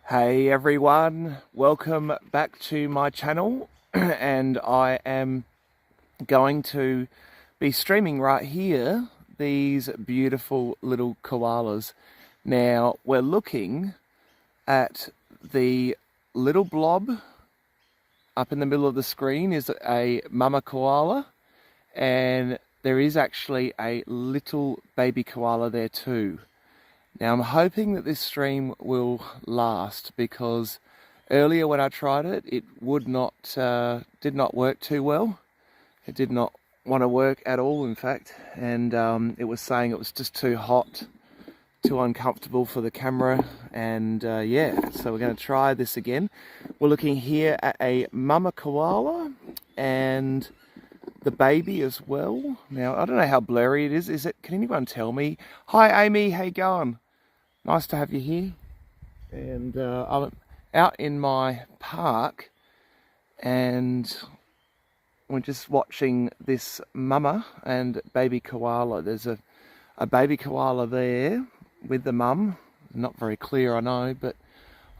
Hey everyone, welcome back to my channel and I am going to be streaming right here these beautiful little koalas. Now we're looking at the little blob up in the middle of the screen is a mama koala, and there is actually a little baby koala there too. Now I'm hoping that this stream will last, because earlier when I tried it, it did not work too well. It did not want to work at all, in fact, and it was saying it was just too hot, too uncomfortable for the camera, and yeah, so we're going to try this again. We're looking here at a mama koala and the baby as well. Now I don't know how blurry it is. Can anyone tell me? Hi Amy, how you going? Nice to have you here. And I'm out in my park and we're just watching this mama and baby koala. There's a baby koala there with the mum. Not very clear, I know, but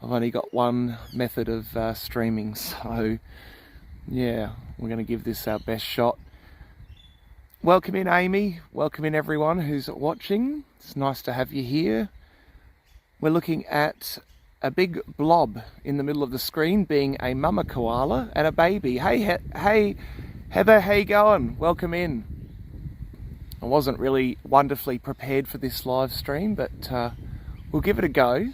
I've only got one method of streaming, so yeah, we're going to give this our best shot. Welcome in Amy, welcome in everyone who's watching. It's nice to have you here. We're looking at a big blob in the middle of the screen being a mama koala and a baby. Hey Heather, how you going? Welcome in. I wasn't really wonderfully prepared for this live stream, but we'll give it a go.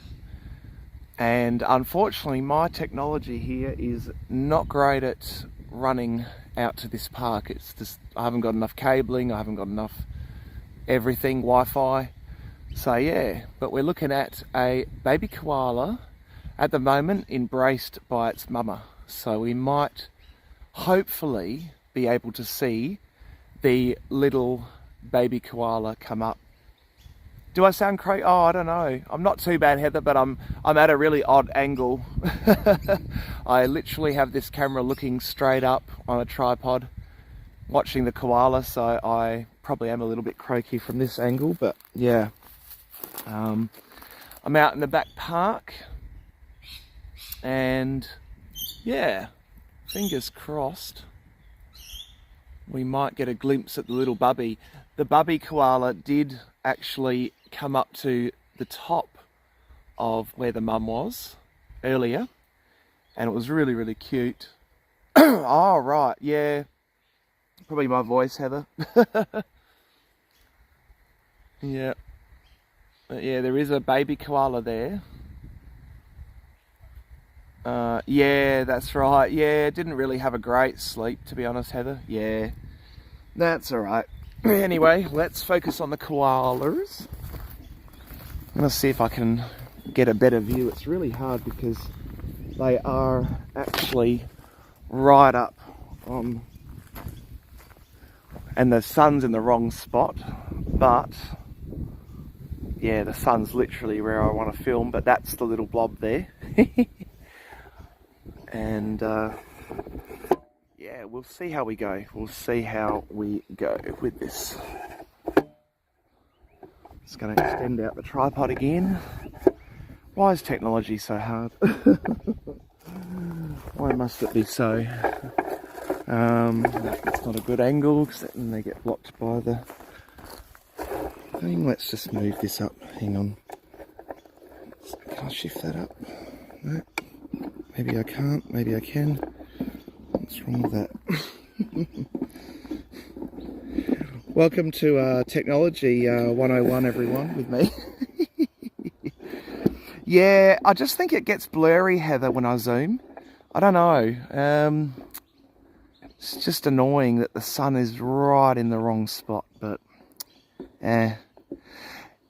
And unfortunately my technology here is not great at running out to this park. It's just, I haven't got enough cabling, I haven't got enough everything, Wi-Fi. So yeah, but we're looking at a baby koala at the moment embraced by its mama. So we might hopefully be able to see the little baby koala come up. Do I sound crazy? Oh, I don't know. I'm not too bad, Heather, but I'm at a really odd angle. I literally have this camera looking straight up on a tripod, watching the koala, so I probably am a little bit croaky from this angle, but yeah. I'm out in the back park and yeah, fingers crossed we might get a glimpse at the little bubby. The bubby koala did actually come up to the top of where the mum was earlier, and it was really, really cute. Oh, right, yeah. Probably my voice, Heather. Yeah. But yeah, there is a baby koala there. Yeah, that's right. Yeah, didn't really have a great sleep, to be honest, Heather. Yeah, that's all right. Anyway, let's focus on the koalas. I'm going to see if I can get a better view. It's really hard because they are actually right up on, and the sun's in the wrong spot, but yeah, the sun's literally where I want to film, but that's the little blob there. And yeah, we'll see how we go. We'll see how we go with this. Just going to extend out the tripod again. Why is technology so hard? Why must it be so? That's not a good angle, because then they get blocked by the thing. Let's just move this up. Hang on. Can I shift that up? No. Maybe I can't. Maybe I can. What's wrong with that? Welcome to Technology 101, everyone, with me. Yeah, I just think it gets blurry, Heather, when I zoom. I don't know. It's just annoying that the sun is right in the wrong spot, but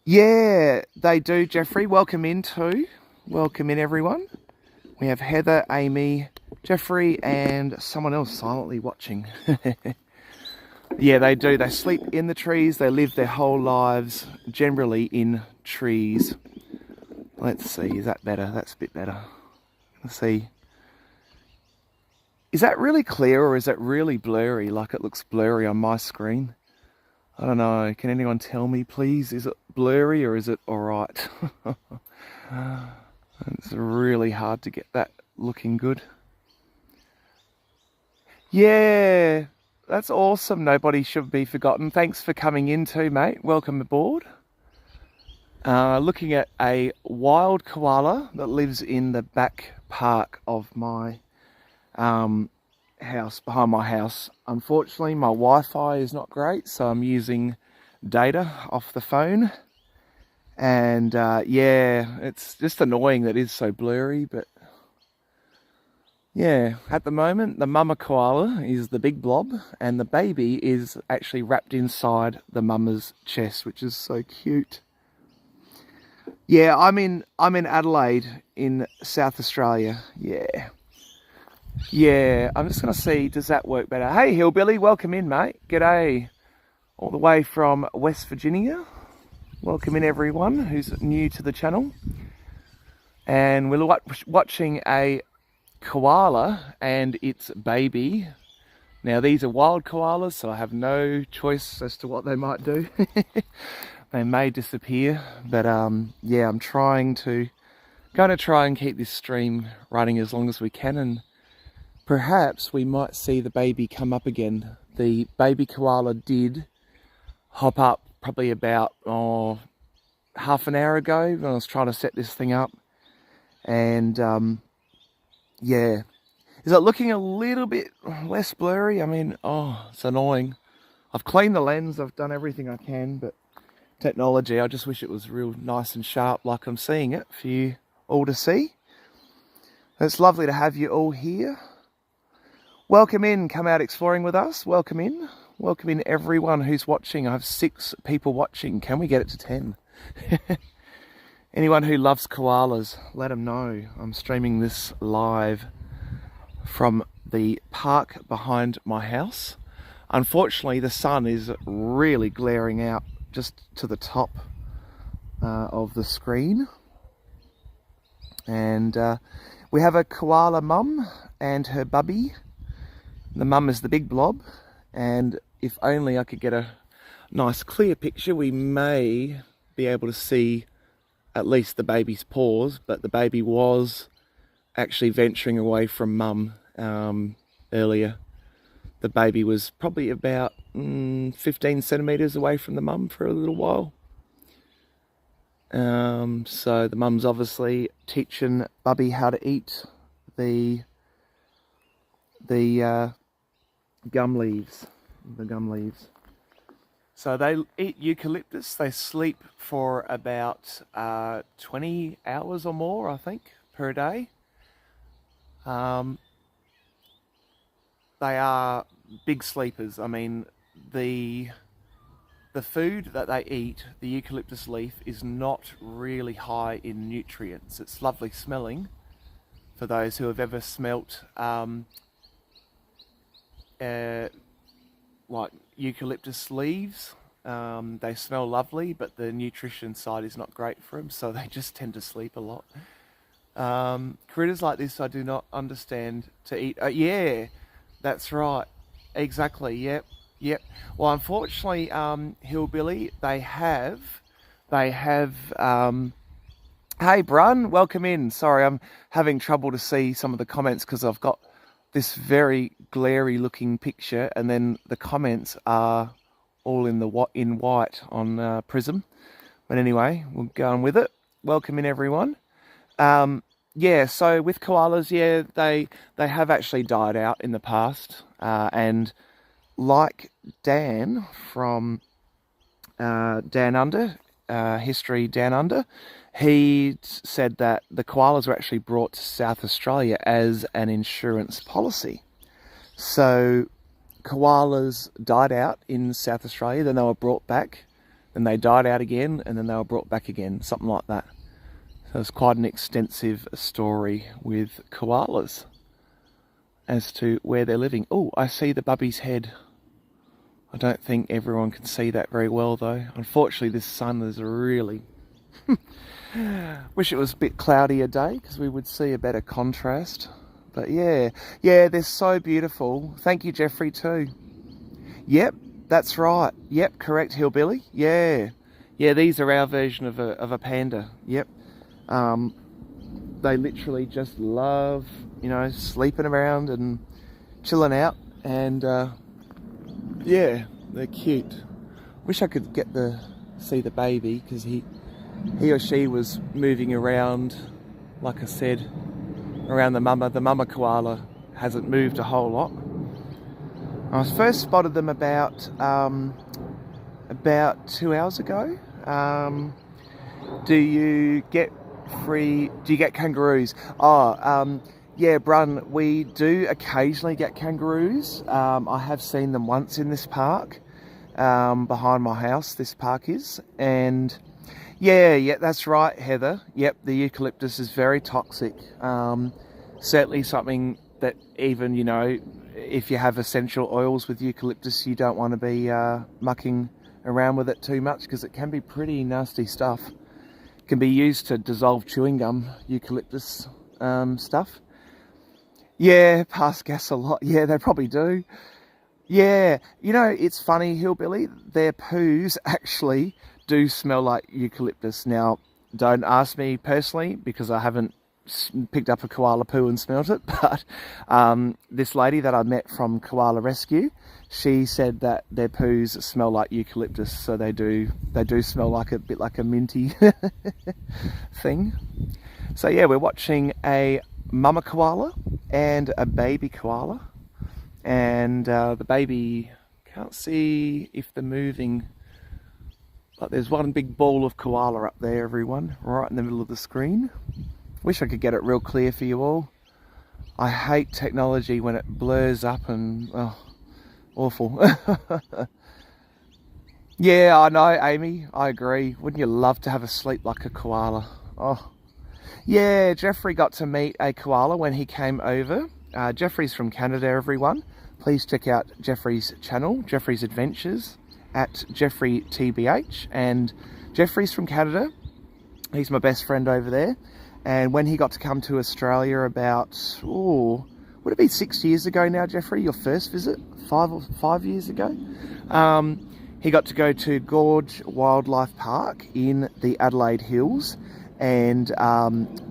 yeah, they do, Jeffrey. Welcome in too. Welcome in, everyone. We have Heather, Amy, Jeffrey, and someone else silently watching. Yeah, they do. They sleep in the trees. They live their whole lives generally in trees. Let's see. Is that better? That's a bit better. Let's see. Is that really clear, or is it really blurry? Like it looks blurry on my screen. I don't know. Can anyone tell me, please? Is it blurry or is it all right? It's really hard to get that looking good. Yeah, that's awesome. Nobody should be forgotten. Thanks for coming in too, mate. Welcome aboard. Looking at a wild koala that lives in the back park of my house, behind my house. Unfortunately, my Wi-Fi is not great, so I'm using data off the phone. And yeah, it's just annoying that it is so blurry, but yeah, at the moment, the mama koala is the big blob, and the baby is actually wrapped inside the mama's chest, which is so cute. Yeah, I'm in Adelaide in South Australia. Yeah. Yeah, I'm just gonna see, does that work better? Hey Hillbilly, welcome in, mate. G'day. All the way from West Virginia. Welcome in everyone who's new to the channel. And we're watching a koala and its baby. Now these are wild koalas, so I have no choice as to what they might do. They may disappear, but yeah, I'm going to try and keep this stream running as long as we can, and perhaps we might see the baby come up again. The baby koala did hop up probably about half an hour ago when I was trying to set this thing up, and yeah. Is it looking a little bit less blurry? I mean, oh, it's annoying. I've cleaned the lens, I've done everything I can, but technology, I just wish it was real nice and sharp like I'm seeing it for you all to see. It's lovely to have you all here. Welcome in, come out exploring with us. Welcome in. Welcome in everyone who's watching. I have 6 people watching. Can we get it to 10? Anyone who loves koalas, let them know. I'm streaming this live from the park behind my house. Unfortunately, the sun is really glaring out just to the top of the screen. And we have a koala mum and her bubby. The mum is the big blob, and if only I could get a nice clear picture, we may be able to see at least the baby's paws, but the baby was actually venturing away from mum earlier. The baby was probably about 15 centimeters away from the mum for a little while. So the mum's obviously teaching Bubby how to eat the gum leaves. So they eat eucalyptus. They sleep for about 20 hours or more, I think, per day. They are big sleepers. I mean, the food that they eat, the eucalyptus leaf, is not really high in nutrients. It's lovely smelling for those who have ever smelt like eucalyptus leaves. They smell lovely, but the nutrition side is not great for them, so they just tend to sleep a lot. Critters like this I do not understand to eat. Yeah, that's right. Exactly, yep. Well, unfortunately, Hillbilly, they have, hey, Brun, welcome in. Sorry, I'm having trouble to see some of the comments because I've got this very glary looking picture, and then the comments are all in white on Prism. But anyway, we'll go on with it. Welcome in, everyone. Yeah, so with koalas, yeah, they have actually died out in the past, and like Dan from Dan Under, History Dan Under, he said that the koalas were actually brought to South Australia as an insurance policy. So koalas died out in South Australia, then they were brought back, then they died out again, and then they were brought back again, something like that. So it's quite an extensive story with koalas as to where they're living. Oh, I see the bubby's head. I don't think everyone can see that very well though. Unfortunately, this sun is really... Wish it was a bit cloudier day because we would see a better contrast. But yeah, they're so beautiful. Thank you, Jeffrey, too. Yep, that's right. Yep, correct, Hillbilly. Yeah, these are our version of a panda. Yep. they literally just love, you know, sleeping around and chilling out. And yeah, they're cute. Wish I could get see the baby, because he or she was moving around, like I said, around the mama. The mama koala hasn't moved a whole lot. I first spotted them about 2 hours ago. Do you get kangaroos? Yeah, Brun, we do occasionally get kangaroos. I have seen them once in this park, behind my house, this park is. And yeah, that's right, Heather. Yep, the eucalyptus is very toxic. Certainly something that even, you know, if you have essential oils with eucalyptus, you don't want to be mucking around with it too much, because it can be pretty nasty stuff. It can be used to dissolve chewing gum, eucalyptus stuff. Yeah, pass gas a lot. Yeah, they probably do. Yeah, you know, it's funny, Hillbilly, their poos actually do smell like eucalyptus. Now, don't ask me personally, because I haven't picked up a koala poo and smelt it, but this lady that I met from Koala Rescue, she said that their poos smell like eucalyptus, so they do smell like a bit like a minty thing. So yeah, we're watching a mama koala and a baby koala, and the baby, can't see if they're moving, but there's one big ball of koala up there, everyone, right in the middle of the screen. Wish I could get it real clear for you all. I hate technology when it blurs up and, oh, awful. Yeah, I know, Amy, I agree. Wouldn't you love to have a sleep like a koala? Oh, yeah, Jeffrey got to meet a koala when he came over. Jeffrey's from Canada, everyone. Please check out Jeffrey's channel, Jeffrey's Adventures, at Jeffrey TBH. And Jeffrey's from Canada. He's my best friend over there. And when he got to come to Australia about, would it be 6 years ago now, Jeffrey, your first visit? 5 years ago? He got to go to Gorge Wildlife Park in the Adelaide Hills, and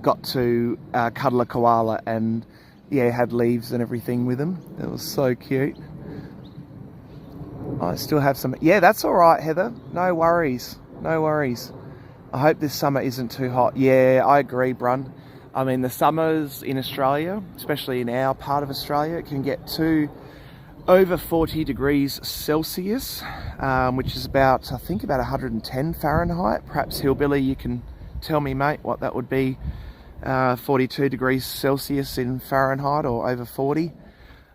got to cuddle a koala, and yeah, had leaves and everything with him. It was so cute. I still have some. Yeah, that's all right, Heather. No worries. No worries. I hope this summer isn't too hot. Yeah, I agree, Brun. I mean, the summers in Australia, especially in our part of Australia, it can get to over 40 degrees Celsius, which is about, I think, about 110 Fahrenheit. Perhaps Hillbilly, you can tell me, mate, what that would be. 42 degrees Celsius in Fahrenheit, or over 40.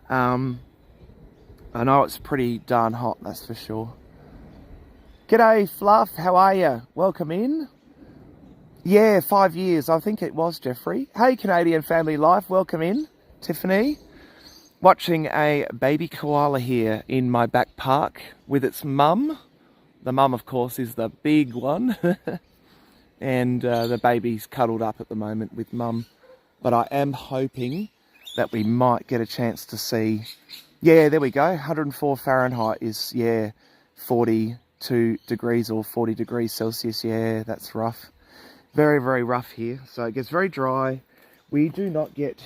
I know it's pretty darn hot, that's for sure. G'day, Fluff, how are you? Welcome in. Yeah, 5 years, I think it was, Jeffrey. Hey, Canadian Family Life, welcome in. Tiffany. Watching a baby koala here in my back park with its mum. The mum, of course, is the big one. And the baby's cuddled up at the moment with mum. But I am hoping that we might get a chance to see. Yeah, there we go. 104 Fahrenheit is, yeah, 42 degrees or 40 degrees Celsius. Yeah, that's rough. Very, very rough here. So it gets very dry. We do not get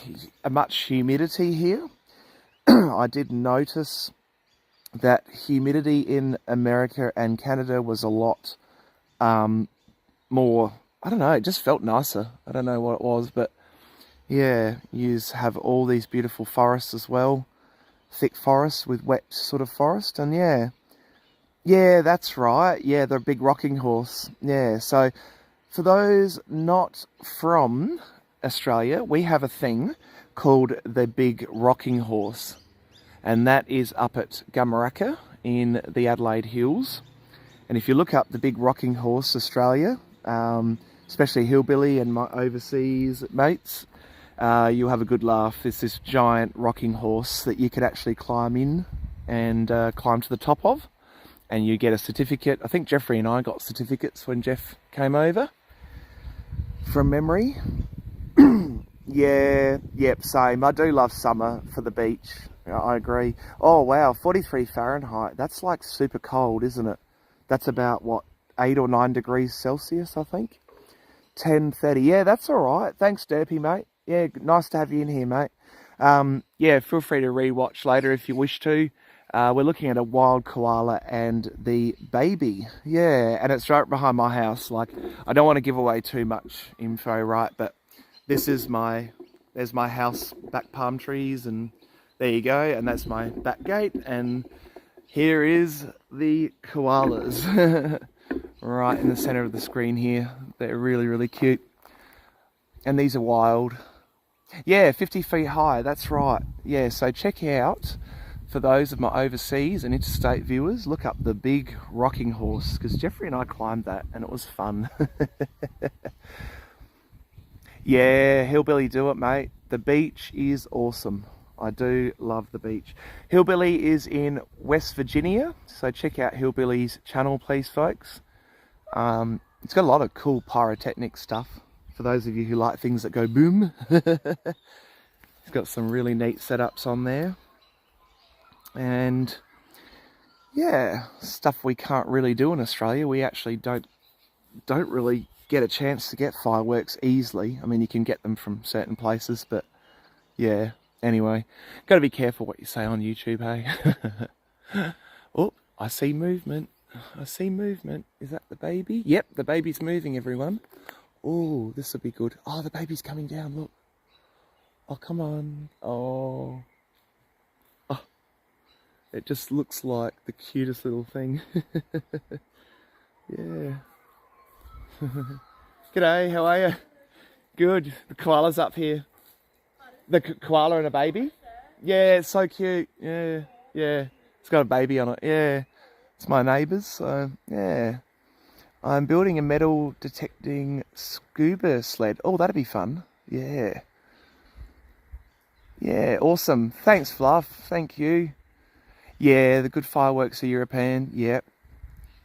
much humidity here. I did notice that humidity in America and Canada was a lot more, I don't know, it just felt nicer. I don't know what it was, but yeah, you have all these beautiful forests as well. Thick forests with wet sort of forest, and yeah, that's right. Yeah, the big rocking horse. Yeah, so for those not from Australia, we have a thing called the big rocking horse, and that is up at Gummaraka in the Adelaide Hills. And if you look up the big rocking horse Australia, especially Hillbilly and my overseas mates, you'll have a good laugh. There's this giant rocking horse that you could actually climb in and climb to the top of, and you get a certificate. I think Jeffrey and I got certificates when Jeff came over, from memory. Yeah, yep, same. I do love summer for the beach. I agree. Oh, wow, 43 Fahrenheit. That's like super cold, isn't it? That's about, what, 8 or 9 degrees Celsius, I think. 10:30. Yeah, that's all right. Thanks, Derpy, mate. Yeah, nice to have you in here, mate. Yeah, feel free to rewatch later if you wish to. We're looking at a wild koala and the baby. Yeah, and it's right behind my house. Like, I don't want to give away too much info, right? But this is there's my house, back palm trees, and there you go. And that's my back gate. And here is the koalas. Right in the center of the screen here. They're really, really cute. And these are wild. Yeah, 50 feet high, that's right. Yeah, so check out, for those of my overseas and interstate viewers, look up the big rocking horse, because Jeffrey and I climbed that and it was fun. Yeah, Hillbilly, do it, mate. The beach is awesome. I do love the beach. Hillbilly is in West Virginia, so check out Hillbilly's channel, please, folks. It's got a lot of cool pyrotechnic stuff for those of you who like things that go boom. It's got some really neat setups on there. And yeah, stuff we can't really do in Australia. We actually don't really get a chance to get fireworks easily. I mean, you can get them from certain places, but yeah, anyway, got to be careful what you say on YouTube, hey? Oh, I see movement. I see movement. Is that the baby? Yep, the baby's moving, everyone. Oh, this will be good. Oh, the baby's coming down, look. Oh, come on. Oh. Oh. It just looks like the cutest little thing. Yeah. G'day, how are you? Good. The koala's up here. The koala and a baby? Yeah, it's so cute. Yeah, yeah. It's got a baby on it. Yeah. It's my neighbours, so yeah. I'm building a metal detecting scuba sled. Oh, that'd be fun. Yeah. Yeah, awesome. Thanks, Fluff. Thank you. Yeah, the good fireworks are European. Yep.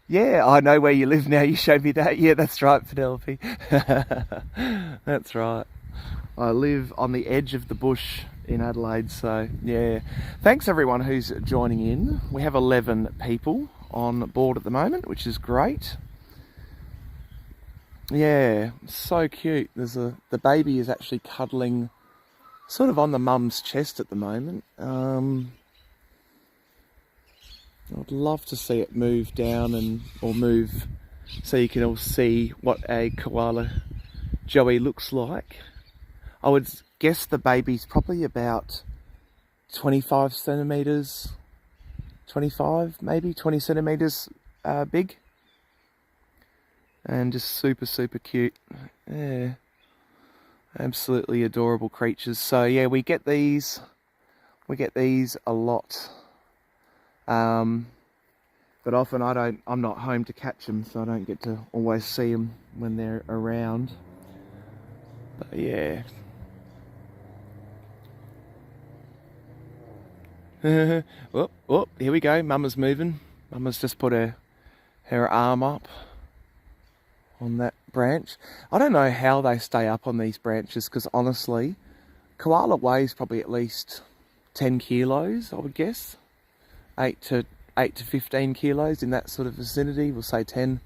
Yeah, I know where you live now. You showed me that. Yeah, that's right, Penelope. That's right. I live on the edge of the bush in Adelaide, so yeah. Thanks everyone who's joining in. We have 11 people on board at the moment, which is great. Yeah, so cute. The baby is actually cuddling sort of on the mum's chest at the moment. I'd love to see it move down or move so you can all see what a koala joey looks like. I would guess the baby's probably about 25 centimeters, 25 maybe, 20 centimeters big. And just super, super cute. Yeah. Absolutely adorable creatures. So yeah, we get these a lot. But often I'm not home to catch them, so I don't get to always see them when they're around. But yeah. Oh, here we go. Mama's moving. Mama's just put her arm up on that branch. I don't know how they stay up on these branches, because honestly, koala weighs probably at least 10 kilos, I would guess. 8 to 15 kilos in that sort of vicinity, we'll say 10.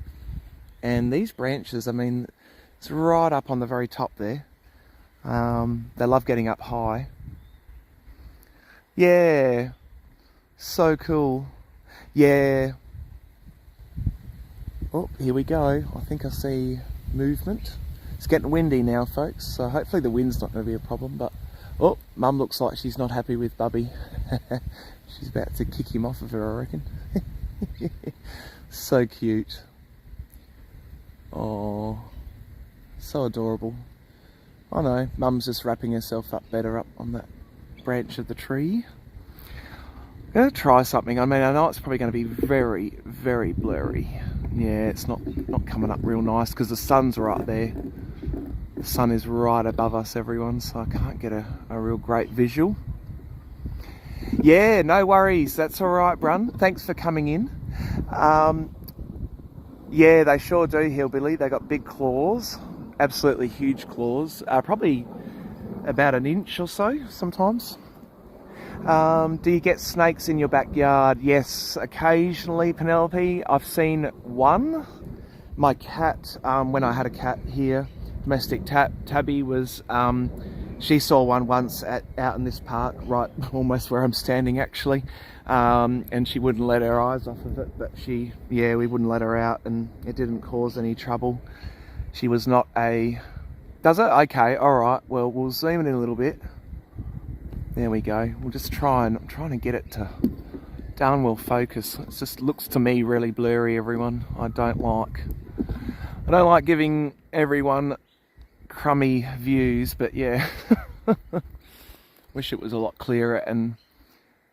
And these branches, I mean, it's right up on the very top there. They love getting up high. Yeah, so cool. Yeah. Oh, here we go. I think I see movement. It's getting windy now, folks, so hopefully the wind's not going to be a problem. But oh, Mum looks like she's not happy with Bubby. She's about to kick him off of her, I reckon. So cute. Oh, so adorable. I know, Mum's just wrapping herself up better up on that branch of the tree. I'm going to try something. I mean, I know it's probably going to be very, very blurry. Yeah, it's not coming up real nice because the sun's right there. The sun is right above us, everyone, so I can't get a real great visual. Yeah, no worries. That's all right, Brun. Thanks for coming in. Yeah, they sure do, Hillbilly. They got big claws, absolutely huge claws, probably about an inch or so sometimes. Do you get snakes in your backyard? Yes, occasionally, Penelope. I've seen one. My cat, when I had a cat here, domestic tabby was, she saw one once out in this park, right almost where I'm standing actually, and she wouldn't let her eyes off of it, but we wouldn't let her out, and it didn't cause any trouble. She was not a... Does it? Okay, alright, well, we'll zoom in a little bit. There we go. We'll just I'm trying to get it to downwell focus. It just looks to me really blurry, everyone. I don't like giving everyone crummy views, but yeah. Wish it was a lot clearer and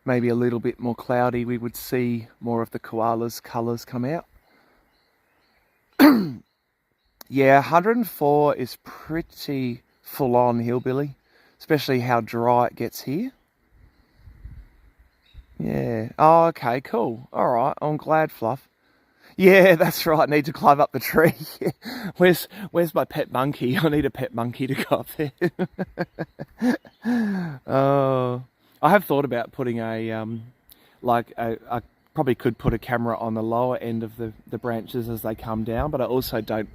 maybe a little bit more cloudy. We would see more of the koalas' colours come out. Yeah, 104 is pretty full on hillbilly, especially how dry it gets here. Yeah. Oh, okay, cool. All right, I'm glad, Fluff. Yeah, that's right. I need to climb up the tree. Where's my pet monkey? I need a pet monkey to go up there. Oh, I have thought about putting I probably could put a camera on the lower end of the branches as they come down, but I also don't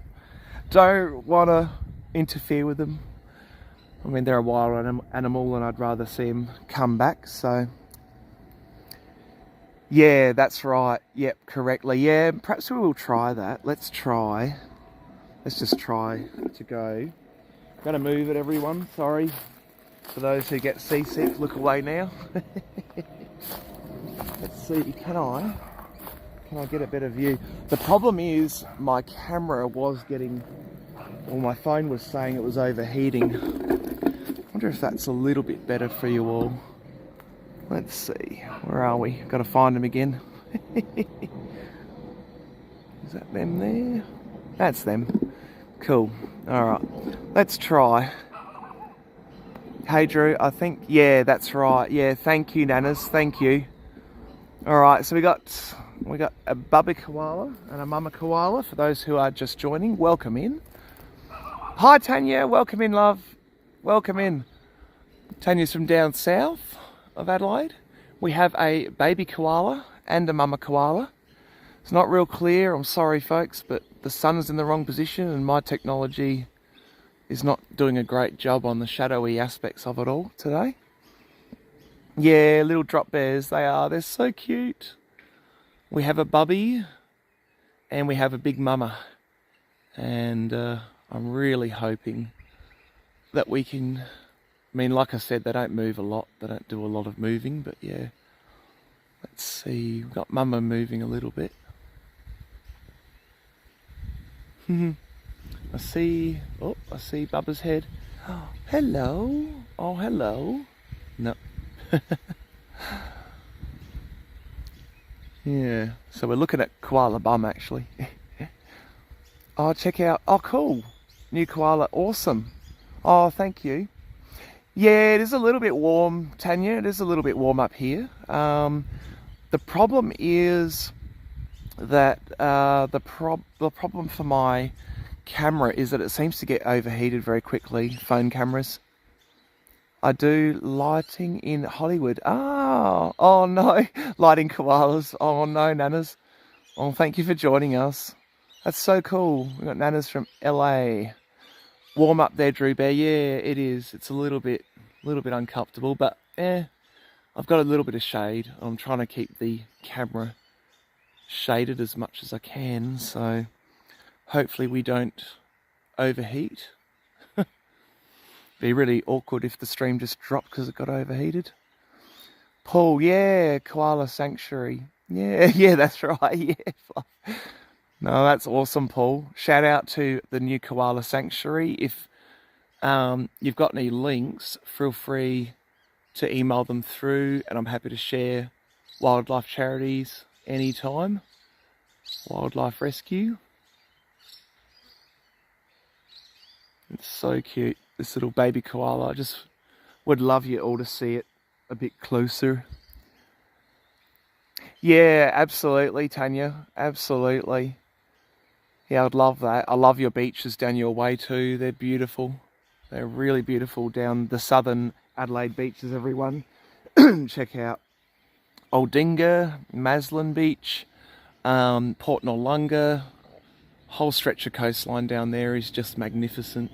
want to interfere with them. I mean, they're a wild animal, and I'd rather see them come back. So. Yeah, that's right. Yep, correctly. Yeah, perhaps we will try that. Let's just try to go. I'm going to move it, everyone. Sorry for those who get seasick. Look away now. Let's see, can I get a better view? The problem is my camera was my phone was saying it was overheating. I wonder if that's a little bit better for you all. Let's see, where are we? Got to find them again. Is that them there? That's them. Cool. Alright, let's try. Hey Drew, I think, yeah, that's right. Yeah, thank you, Nanas, thank you. Alright, so we got a bubby koala and a mama koala. For those who are just joining, welcome in. Hi Tanya, welcome in, love. Welcome in. Tanya's from down south of Adelaide. We have a baby koala and a mama koala. It's not real clear, I'm sorry folks, but the sun is in the wrong position and my technology is not doing a great job on the shadowy aspects of it all today. Yeah, little drop bears, they're so cute. We have a bubby and we have a big mama, and I'm really hoping that we can... I mean, like I said, they don't move a lot. They don't do a lot of moving, but yeah. Let's see. We've got Mama moving a little bit. I see Bubba's head. Oh, hello. Oh, hello. No. Yeah. So we're looking at koala bum, actually. Oh, check out. Oh, cool. New koala. Awesome. Oh, thank you. Yeah, it is a little bit warm, Tanya. It is a little bit warm up here. The problem is that the problem for my camera is that it seems to get overheated very quickly. Phone cameras. I do lighting in Hollywood. Oh no, lighting koalas. Oh no, Nanas. Oh, thank you for joining us. That's so cool. We've got Nanas from LA. Warm up there, Drew Bear. Yeah, it is. It's a little bit uncomfortable, but I've got a little bit of shade. I'm trying to keep the camera shaded as much as I can, so hopefully we don't overheat. Be really awkward if the stream just dropped because it got overheated. Paul, yeah, Koala Sanctuary. Yeah, that's right. Yeah. No, that's awesome, Paul. Shout out to the new Koala Sanctuary. If you've got any links, feel free to email them through, and I'm happy to share wildlife charities anytime. Wildlife rescue. It's so cute, this little baby koala. I just would love you all to see it a bit closer. Yeah, absolutely, Tanya. Absolutely. Yeah, I'd love that. I love your beaches down your way too. They're beautiful. They're really beautiful down the southern Adelaide beaches, everyone. Check out Aldinga, Maslin Beach, Port Noarlunga. Whole stretch of coastline down there is just magnificent.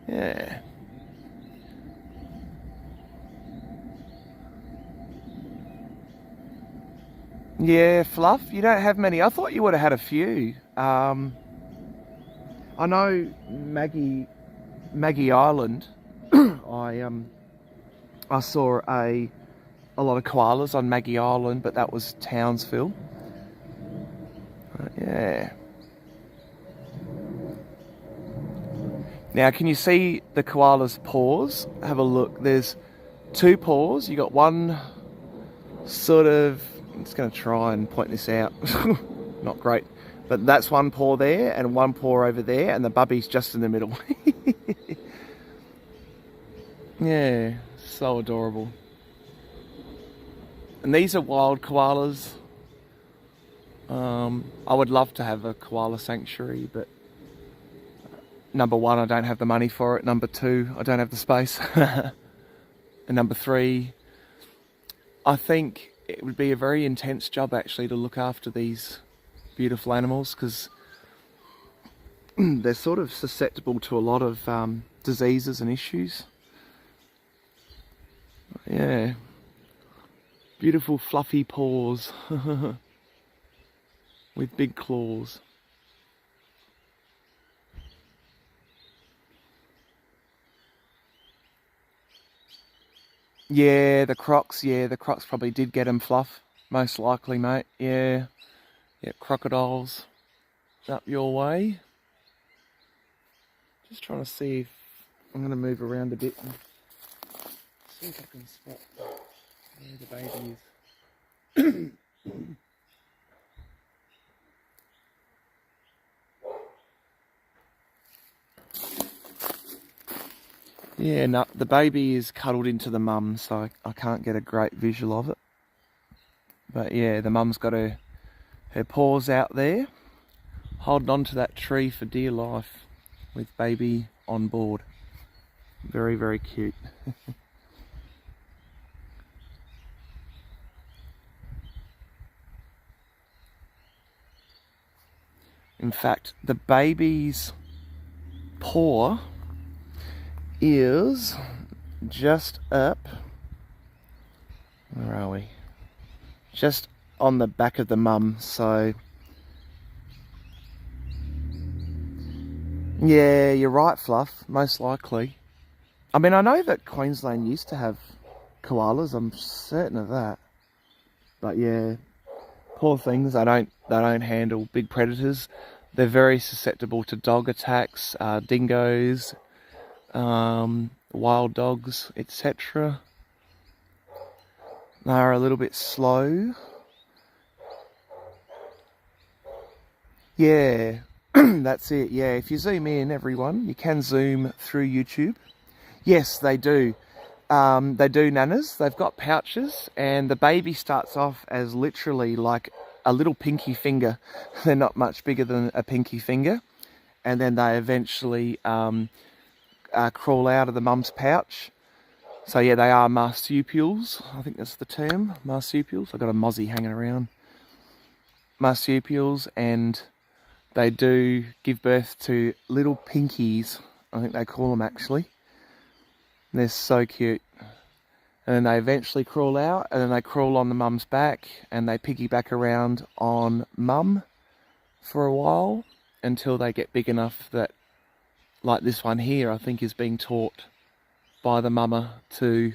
Yeah. Yeah, Fluff, you don't have many. I thought you would have had a few. I know Maggie Island. I saw a lot of koalas on Maggie Island, but that was Townsville. Yeah. Now, can you see the koala's paws? Have a look. There's two paws. You got one sort of. I'm just going to try and point this out. Not great, but that's one paw there and one paw over there, and the bubby's just in the middle. Yeah, so adorable. And these are wild koalas. I would love to have a koala sanctuary, but number one, I don't have the money for it. Number two, I don't have the space. And number three, I think it would be a very intense job actually to look after these beautiful animals, because they're sort of susceptible to a lot of diseases and issues. Yeah. Beautiful fluffy paws with big claws. Yeah, the crocs probably did get them, Fluff. Most likely, mate. Yeah. Yeah, crocodiles up your way. Just trying to see if I'm going to move around a bit and see if I can spot where the baby is. Yeah, no, the baby is cuddled into the mum, so I can't get a great visual of it. But yeah, the mum's got her paws out there, holding on to that tree for dear life, with baby on board. Very, very cute. In fact, the baby's paw is just up. Where are we? Just on the back of the mum, so yeah, you're right, Fluff, most likely. I mean, I know that Queensland used to have koalas, I'm certain of that. But yeah, poor things, they don't handle big predators. They're very susceptible to dog attacks, dingoes, wild dogs, etc. They're a little bit slow. Yeah, that's it. Yeah, if you zoom in, everyone, you can zoom through YouTube. Yes, they do. They do, Nanas. They've got pouches, and the baby starts off as literally like a little pinky finger. They're not much bigger than a pinky finger. And then they eventually crawl out of the mum's pouch. So yeah, they are marsupials. I think that's the term, marsupials. I've got a mozzie hanging around. Marsupials, and they do give birth to little pinkies, I think they call them actually. They're so cute. And then they eventually crawl out, and then they crawl on the mum's back, and they piggyback around on mum for a while until they get big enough that, like this one here, I think is being taught by the mama to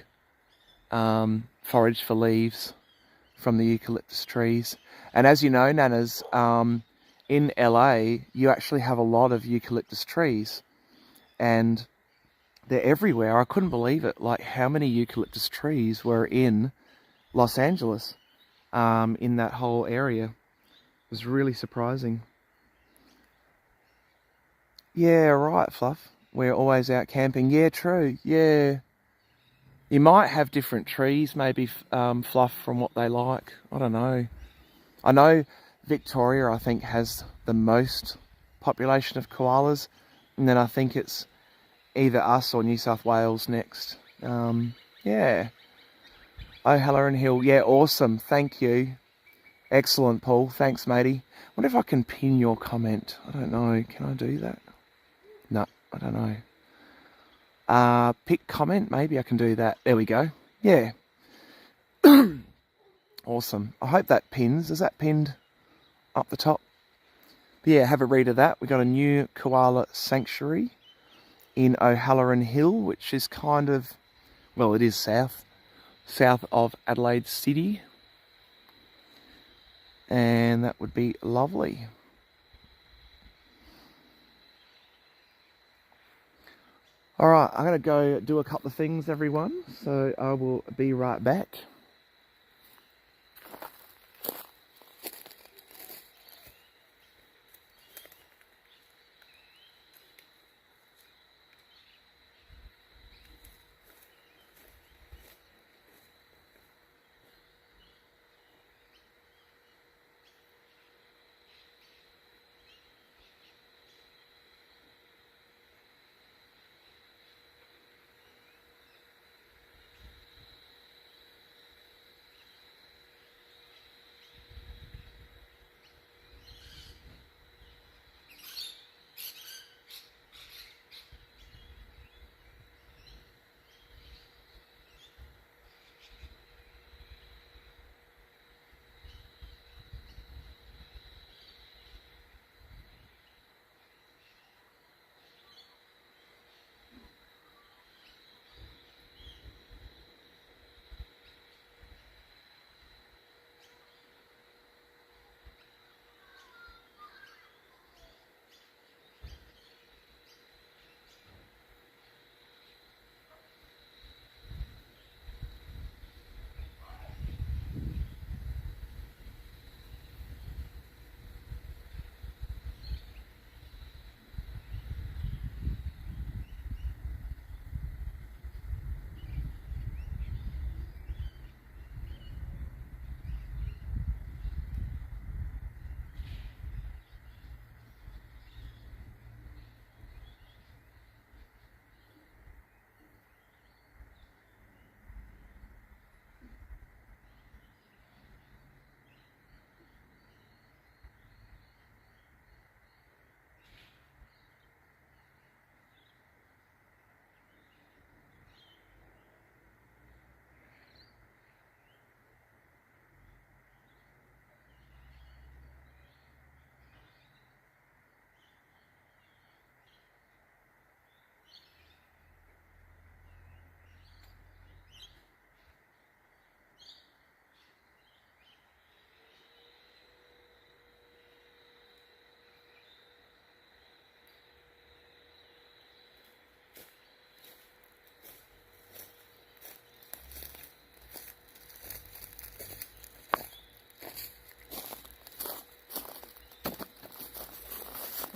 forage for leaves from the eucalyptus trees. And as you know, Nanas, in LA, you actually have a lot of eucalyptus trees, and they're everywhere. I couldn't believe it, like how many eucalyptus trees were in Los Angeles, in that whole area. It was really surprising. Yeah, right, Fluff. We're always out camping. Yeah, true. Yeah. You might have different trees, maybe, Fluff, from what they like. I don't know. I know Victoria, I think, has the most population of koalas, and then I think it's either us or New South Wales next. Yeah. Oh, Heller and Hill. Yeah, awesome. Thank you. Excellent, Paul. Thanks, matey. I wonder if I can pin your comment. I don't know. Can I do that? No, I don't know. Pick comment, maybe I can do that. There we go. Yeah. Awesome. I hope that pins. Is that pinned up the top? But yeah, have a read of that. We got a new koala sanctuary in O'Halloran Hill, which is kind of, well, it is south of Adelaide City. And that would be lovely. All right, I'm going to go do a couple of things, everyone. So I will be right back.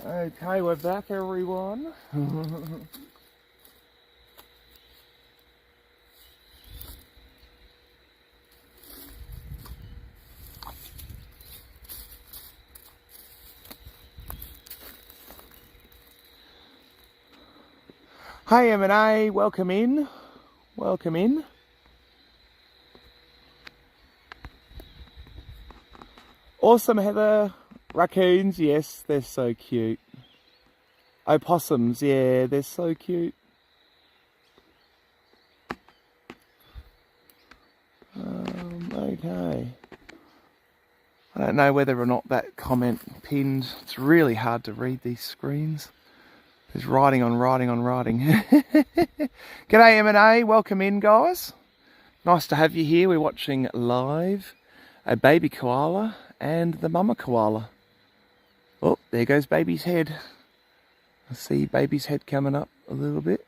Okay, we're back, everyone. Hey M&A, welcome in. Welcome in. Awesome, Heather. Raccoons, yes, they're so cute. Opossums, yeah, they're so cute. Okay. I don't know whether or not that comment pinned. It's really hard to read these screens. There's writing on writing on writing. G'day M&A, welcome in guys. Nice to have you here. We're watching live a baby koala and the mama koala. Oh, there goes baby's head. I see baby's head coming up a little bit.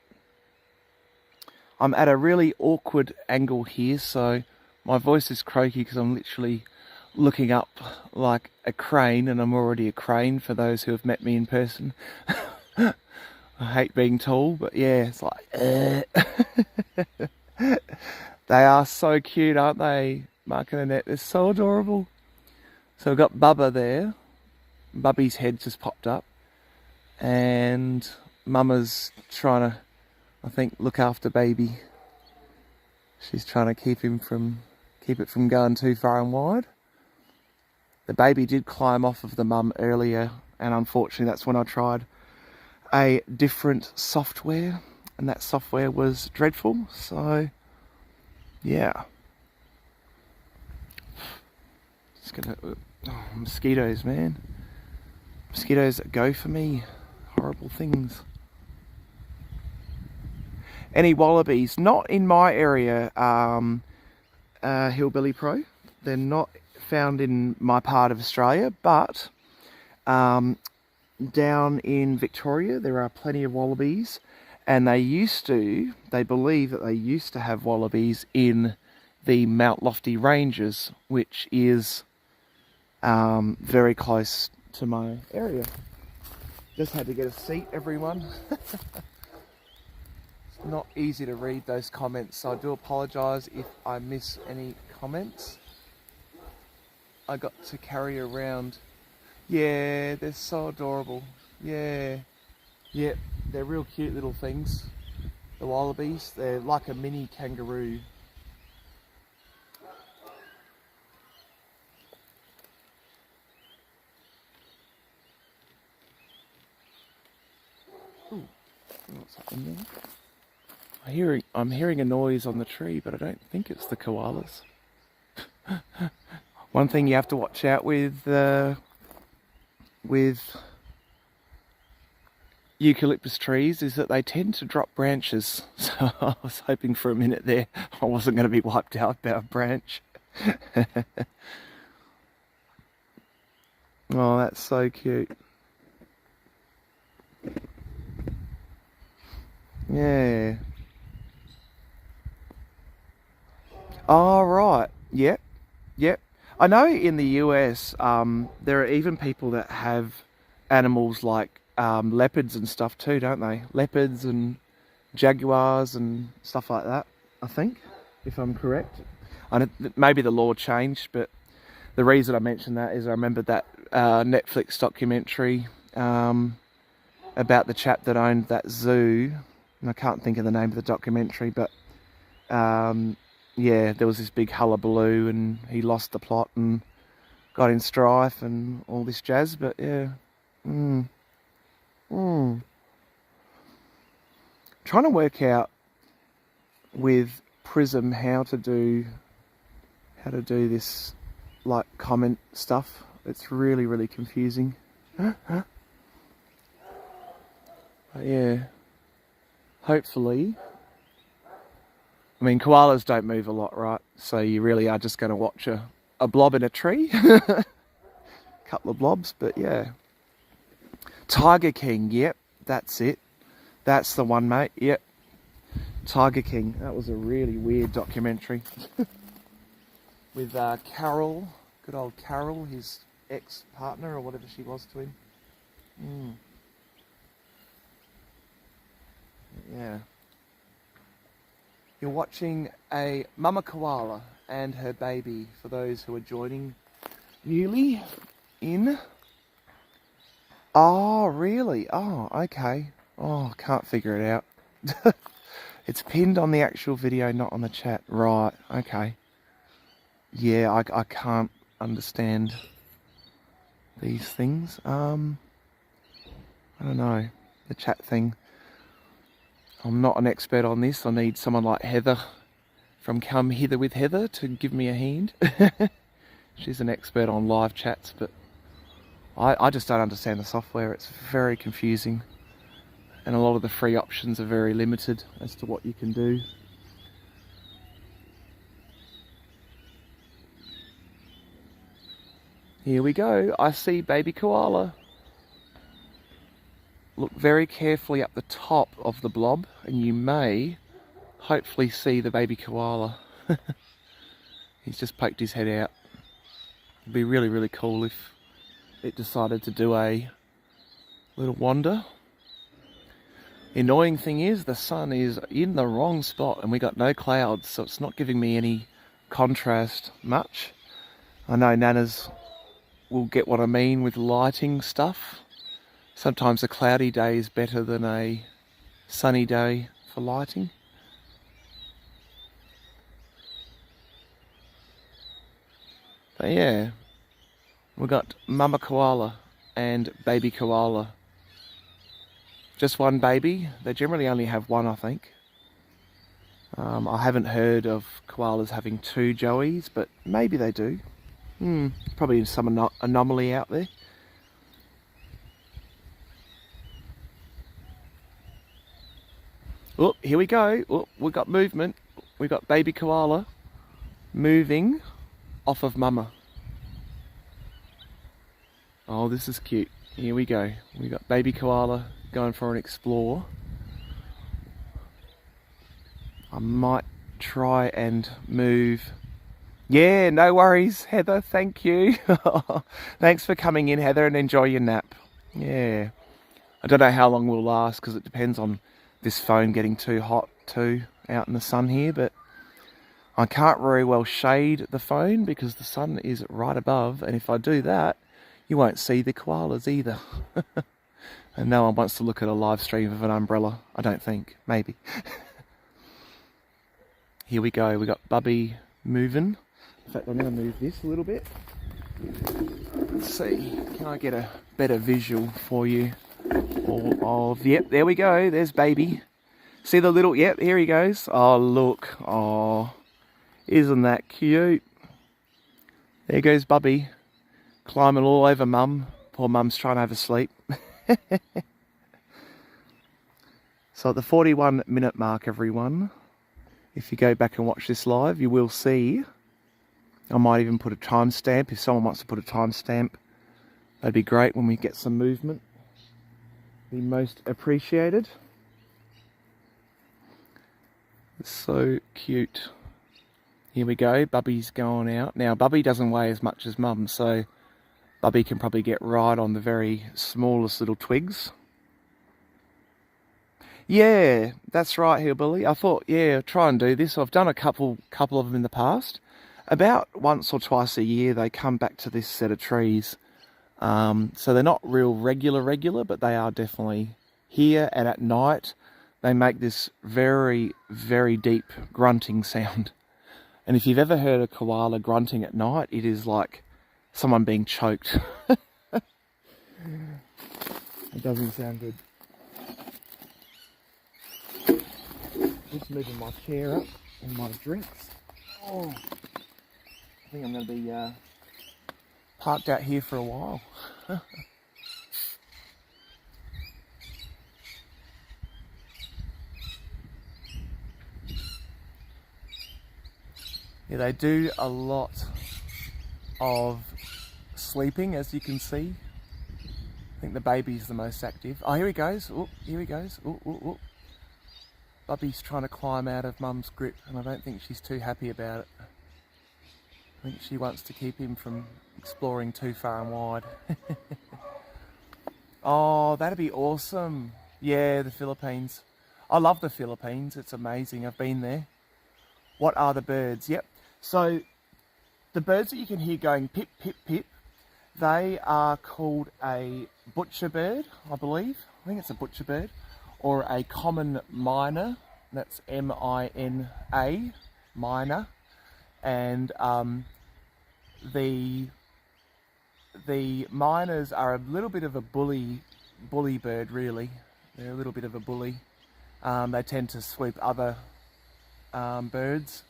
I'm at a really awkward angle here, so my voice is croaky because I'm literally looking up like a crane, and I'm already a crane for those who have met me in person. I hate being tall, but yeah, it's like... They are so cute, aren't they, Mark and Annette? They're so adorable. So we've got Bubba there. Bubby's head just popped up. And Mama's trying to, I think, look after baby. She's trying to keep it from going too far and wide. The baby did climb off of the mum earlier, and unfortunately that's when I tried a different software. and that software was dreadful. So yeah, just gonna mosquitoes, man. Mosquitoes that go for me, horrible things. Any wallabies? Not in my area, Hillbilly Pro. They're not found in my part of Australia, but down in Victoria there are plenty of wallabies, and they believe that they used to have wallabies in the Mount Lofty Ranges, which is very close to my area. Just had to get a seat, everyone. It's not easy to read those comments, so I do apologise if I miss any comments. I got to carry around. Yeah, they're so adorable. Yeah. Yep, they're real cute little things. The wallabies, they're like a mini kangaroo. Ooh, what's happening there? I'm hearing a noise on the tree, but I don't think it's the koalas. One thing you have to watch out with eucalyptus trees is that they tend to drop branches. So I was hoping for a minute there I wasn't going to be wiped out by a branch. Oh, that's so cute. Yeah. Oh, right. Yep. Yep. I know in the US, there are even people that have animals like leopards and stuff too, don't they? Leopards and jaguars and stuff like that, I think, if I'm correct. Maybe the law changed, but the reason I mentioned that is I remembered that Netflix documentary about the chap that owned that zoo, and I can't think of the name of the documentary, but yeah, there was this big hullabaloo and he lost the plot and got in strife and all this jazz, but yeah. Trying to work out with Prism how to do this like comment stuff. It's really, really confusing. But yeah, hopefully. I mean, koalas don't move a lot, right? So you really are just going to watch a blob in a tree. Couple of blobs, but yeah. Tiger King, yep, that's it. That's the one, mate, yep. Tiger King, that was a really weird documentary. With Carol, good old Carol, his ex-partner or whatever she was to him. Yeah. You're watching a mama koala and her baby, for those who are joining newly in. Oh, really? Oh, okay. Oh, can't figure it out. It's pinned on the actual video, not on the chat. Right, okay. Yeah, I can't understand these things. I don't know. The chat thing. I'm not an expert on this. I need someone like Heather from Come Hither with Heather to give me a hand. She's an expert on live chats, but I just don't understand the software. It's very confusing. And a lot of the free options are very limited as to what you can do. Here we go. I see baby koala. Look very carefully up the top of the blob and you may hopefully see the baby koala. He's just poked his head out. It'd be really, really cool if it decided to do a little wander. The annoying thing is the sun is in the wrong spot and we got no clouds, so it's not giving me any contrast much. I know Nanas will get what I mean with lighting stuff. Sometimes a cloudy day is better than a sunny day for lighting. But yeah, we've got mama koala and baby koala. Just one baby. They generally only have one, I think. I haven't heard of koalas having two joeys, but maybe they do. Probably some anomaly out there. Oh, here we go. Oh, we got movement. We got baby koala moving off of mama. Oh, this is cute. Here we go. We got baby koala going for an explore. I might try and move. Yeah, no worries, Heather. Thank you. Thanks for coming in, Heather, and enjoy your nap. Yeah. I don't know how long we'll last because it depends on this phone getting too hot too out in the sun here, but I can't very well shade the phone because the sun is right above, and if I do that, you won't see the koalas either. And no one wants to look at a live stream of an umbrella, I don't think. Maybe. Here we go. We got Bubby moving. In fact, I'm going to move this a little bit. Let's see. Can I get a better visual for you? Yep, there we go. There's baby. See the little, yep, here he goes. Oh, look. Oh, isn't that cute? There goes Bubby. Climbing all over mum. Poor mum's trying to have a sleep. So at the 41-minute mark, everyone, if you go back and watch this live, you will see, I might even put a timestamp. If someone wants to put a timestamp, that'd be great when we get some movement. Be most appreciated. It's so cute. Here we go, Bubby's going out. Now, Bubby doesn't weigh as much as mum, so Bubby can probably get right on the very smallest little twigs. Yeah, that's right, Hillbilly. I thought, yeah, try and do this. I've done a couple of them in the past. About once or twice a year, they come back to this set of trees. So they're not real regular, but they are definitely here. And at night, they make this very, very deep grunting sound. And if you've ever heard a koala grunting at night, it is like someone being choked. It doesn't sound good. Just moving my chair up and my drinks. Oh, I think I'm going to be parked out here for a while. Yeah, they do a lot of sleeping, as you can see. I think the baby's the most active. Oh, here he goes. Oh, here he goes. Oh, oh, oh. Bubby's trying to climb out of mum's grip, and I don't think she's too happy about it. I think she wants to keep him from exploring too far and wide. Oh, that'd be awesome. Yeah, the Philippines. I love the Philippines. It's amazing. I've been there. What are the birds? Yep. So the birds that you can hear going pip, pip, pip, they are called a butcher bird, I believe. I think it's a butcher bird. Or a common miner, that's M-I-N-A, miner. And the miners are a little bit of a bully bird, really. They're a little bit of a bully. They tend to sweep other birds.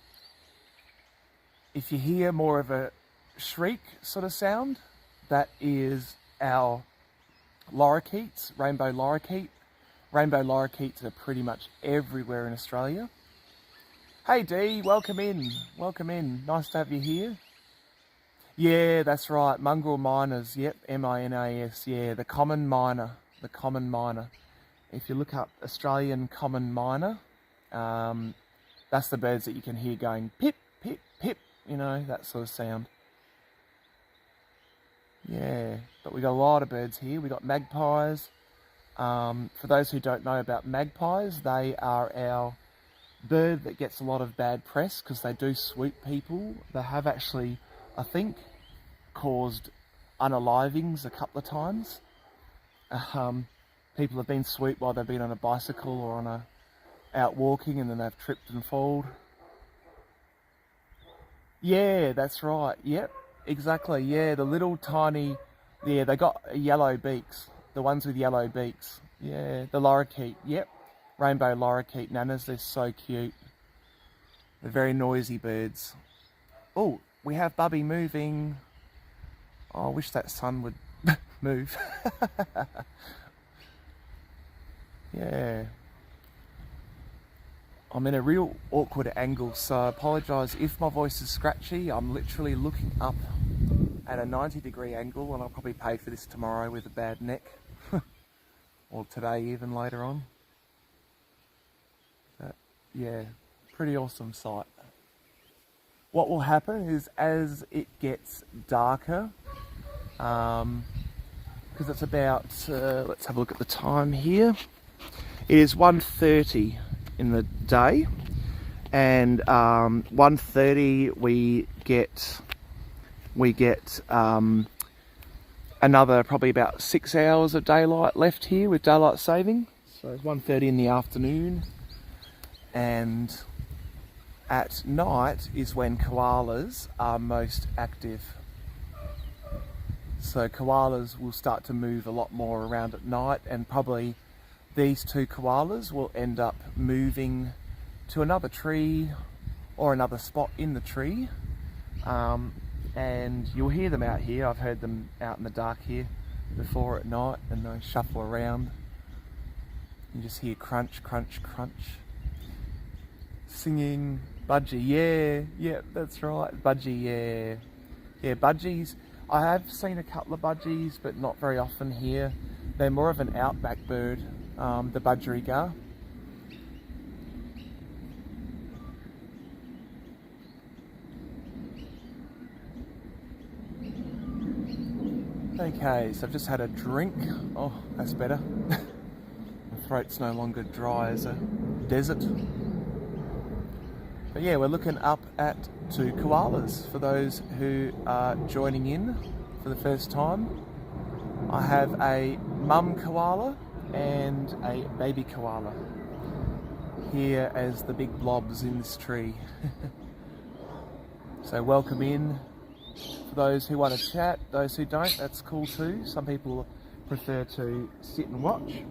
If you hear more of a shriek sort of sound, that is our lorikeets, rainbow lorikeet. Rainbow lorikeets are pretty much everywhere in Australia. Hey Dee, welcome in. Welcome in. Nice to have you here. Yeah, that's right. Mongrel miners. Yep, M-I-N-A-S. Yeah, the common miner. The common miner. If you look up Australian common miner, that's the birds that you can hear going pip, pip, pip. You know, that sort of sound. Yeah, but we got a lot of birds here. We got magpies. For those who don't know about magpies, they are our bird that gets a lot of bad press because they do swoop people. They have actually, I think, caused unalivings a couple of times. People have been swooped while they've been on a bicycle or out walking, and then they've tripped and fallen. Yeah, that's right. Yep, exactly. Yeah, the little tiny, yeah, they got yellow beaks. The ones with yellow beaks. Yeah, the lorikeet. Yep, rainbow lorikeet nanas. They're so cute. They're very noisy birds. Oh, we have Bubby moving. Oh, I wish that sun would move. Yeah. I'm in a real awkward angle, so I apologise if my voice is scratchy. I'm literally looking up at a 90-degree angle, and I'll probably pay for this tomorrow with a bad neck. Or today, even later on. But yeah, pretty awesome sight. What will happen is as it gets darker, because it's about, let's have a look at the time here. It is 1:30 in the day, and 1:30 we get another probably about 6 hours of daylight left here with daylight saving. So it's 1:30 in the afternoon, and at night is when koalas are most active. So koalas will start to move a lot more around at night, and probably these two koalas will end up moving to another tree or another spot in the tree. And you'll hear them out here. I've heard them out in the dark here before at night, and they shuffle around. You just hear crunch, crunch, crunch. Singing. Budgie, yeah, that's right. Budgie, yeah. Yeah, budgies. I have seen a couple of budgies, but not very often here. They're more of an outback bird, the budgerigar. Okay, so I've just had a drink. Oh, that's better. My throat's no longer dry as a desert. But yeah, we're looking up at two koalas. For those who are joining in for the first time, I have a mum koala and a baby koala here as the big blobs in this tree. So welcome in. For those who want to chat, those who don't, that's cool too. Some people prefer to sit and watch.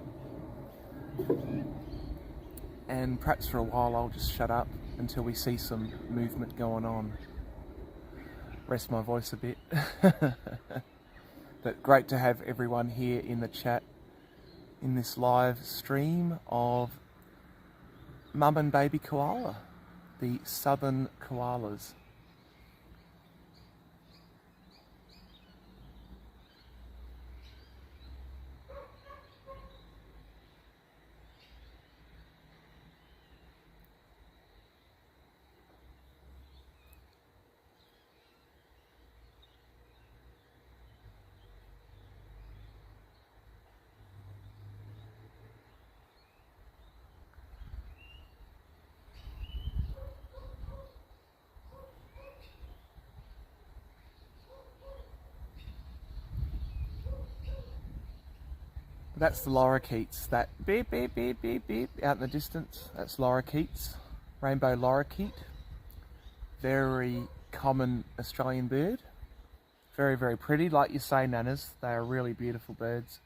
And perhaps for a while I'll just shut up until we see some movement going on. Rest my voice a bit. But great to have everyone here in the chat in this live stream of mum and baby koala, the southern koalas. That's the lorikeets, that beep, beep, beep, beep, beep out in the distance. That's lorikeets, rainbow lorikeet. Very common Australian bird. Very, very pretty. Like you say, nanas, they are really beautiful birds.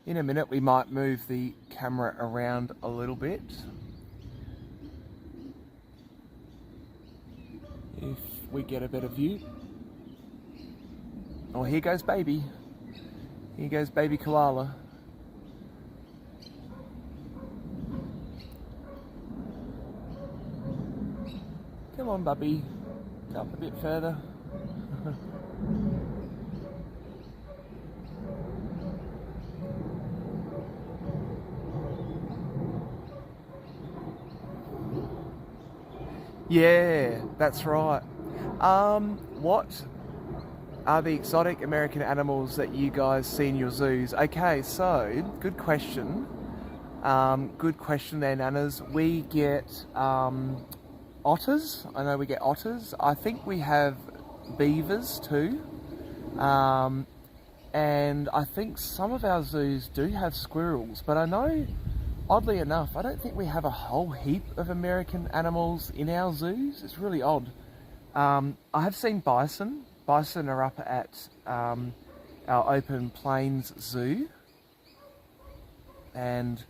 In a minute we might move the camera around a little bit. if we get a better view. Oh, here goes baby. Here goes baby koala. Come on, bubby. Go up a bit further. Yeah, that's right. What are the exotic American animals that you guys see in your zoos? Okay, so good question. Good question there, Nanas. We get otters. I know we get otters. I think we have beavers too. And I think some of our zoos do have squirrels, but I know, oddly enough, I don't think we have a whole heap of American animals in our zoos. It's really odd. I have seen bison. Bison are up at our open plains zoo, and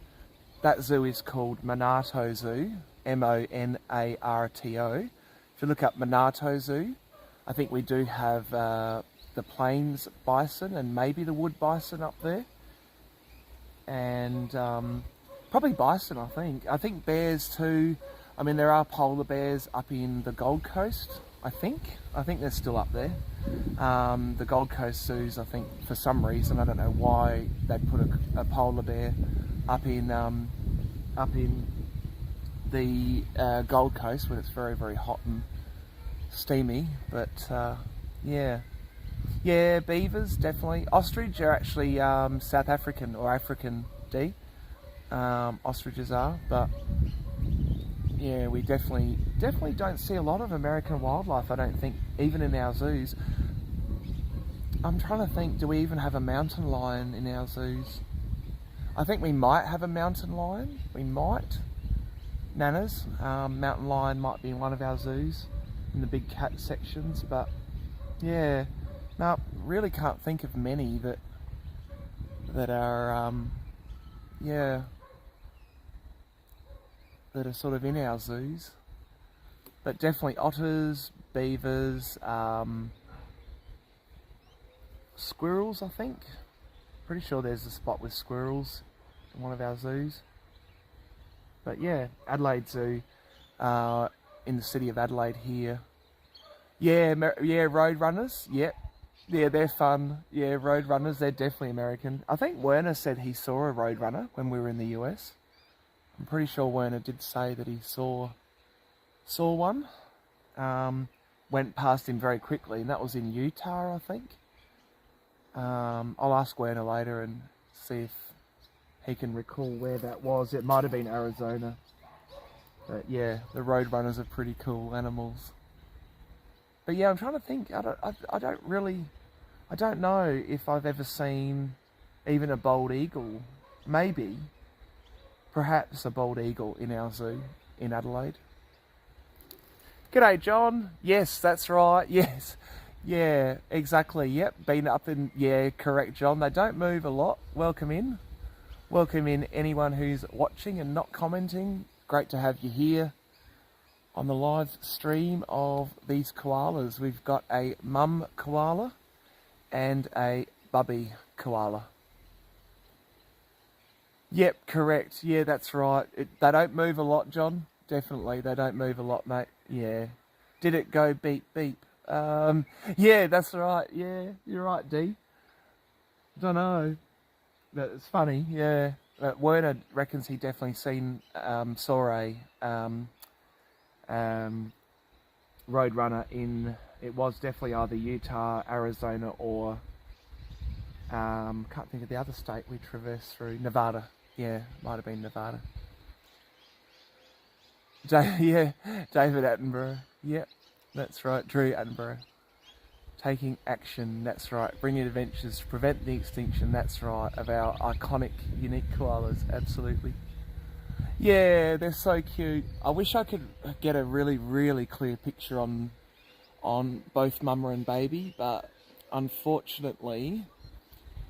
that zoo is called Monarto Zoo, M-O-N-A-R-T-O. If you look up Monarto Zoo, I think we do have the plains bison and maybe the wood bison up there, and probably bison. I think bears too. I mean, there are polar bears up in the Gold Coast. I think they're still up there. The Gold Coast zoos, I think for some reason, I don't know why they'd put a polar bear up in the Gold Coast when it's very, very hot and steamy. But yeah, beavers definitely. Ostrich are actually South African or African. Ostriches are, but yeah, we definitely don't see a lot of American wildlife, I don't think, even in our zoos. I'm trying to think, do we even have a mountain lion in our zoos? I think we might have a mountain lion. We might. Nanas. Mountain lion might be in one of our zoos in the big cat sections, but yeah. No, really can't think of many that are that are sort of in our zoos. But definitely otters, beavers, squirrels, I think. Pretty sure there's a spot with squirrels in one of our zoos. But yeah, Adelaide Zoo, in the city of Adelaide here. Yeah, road runners, yep. Yeah, they're fun. Yeah, road runners, they're definitely American. I think Werner said he saw a road runner when we were in the US. I'm pretty sure Werner did say that he saw one. Went past him very quickly, and that was in Utah, I think. I'll ask Werner later and see if he can recall where that was. It might have been Arizona. But yeah, the road runners are pretty cool animals. But yeah, I'm trying to think. I don't know if I've ever seen even a bald eagle. Maybe, perhaps a bald eagle in our zoo in Adelaide. G'day, John. Yes, that's right. Yes. Yeah, exactly. Yep. Been up in, yeah, correct, John. They don't move a lot. Welcome in. Welcome in anyone who's watching and not commenting. Great to have you here on the live stream of these koalas. We've got a mum koala and a bubby koala. Yep, correct. Yeah, that's right. They don't move a lot, John. Definitely, they don't move a lot, mate. Yeah. Did it go beep, beep? Yeah, that's right. Yeah, you're right, D. Don't know. But it's funny, yeah. Werner reckons he definitely saw a roadrunner in, it was definitely either Utah, Arizona, or can't think of the other state we traversed through. Nevada. Yeah, might have been Nevada. Yeah, David Attenborough. Yep, that's right. Drew Attenborough. Taking action, that's right. Bringing adventures to prevent the extinction, that's right, of our iconic, unique koalas. Absolutely. Yeah, they're so cute. I wish I could get a really, really clear picture on both mama and baby, but unfortunately,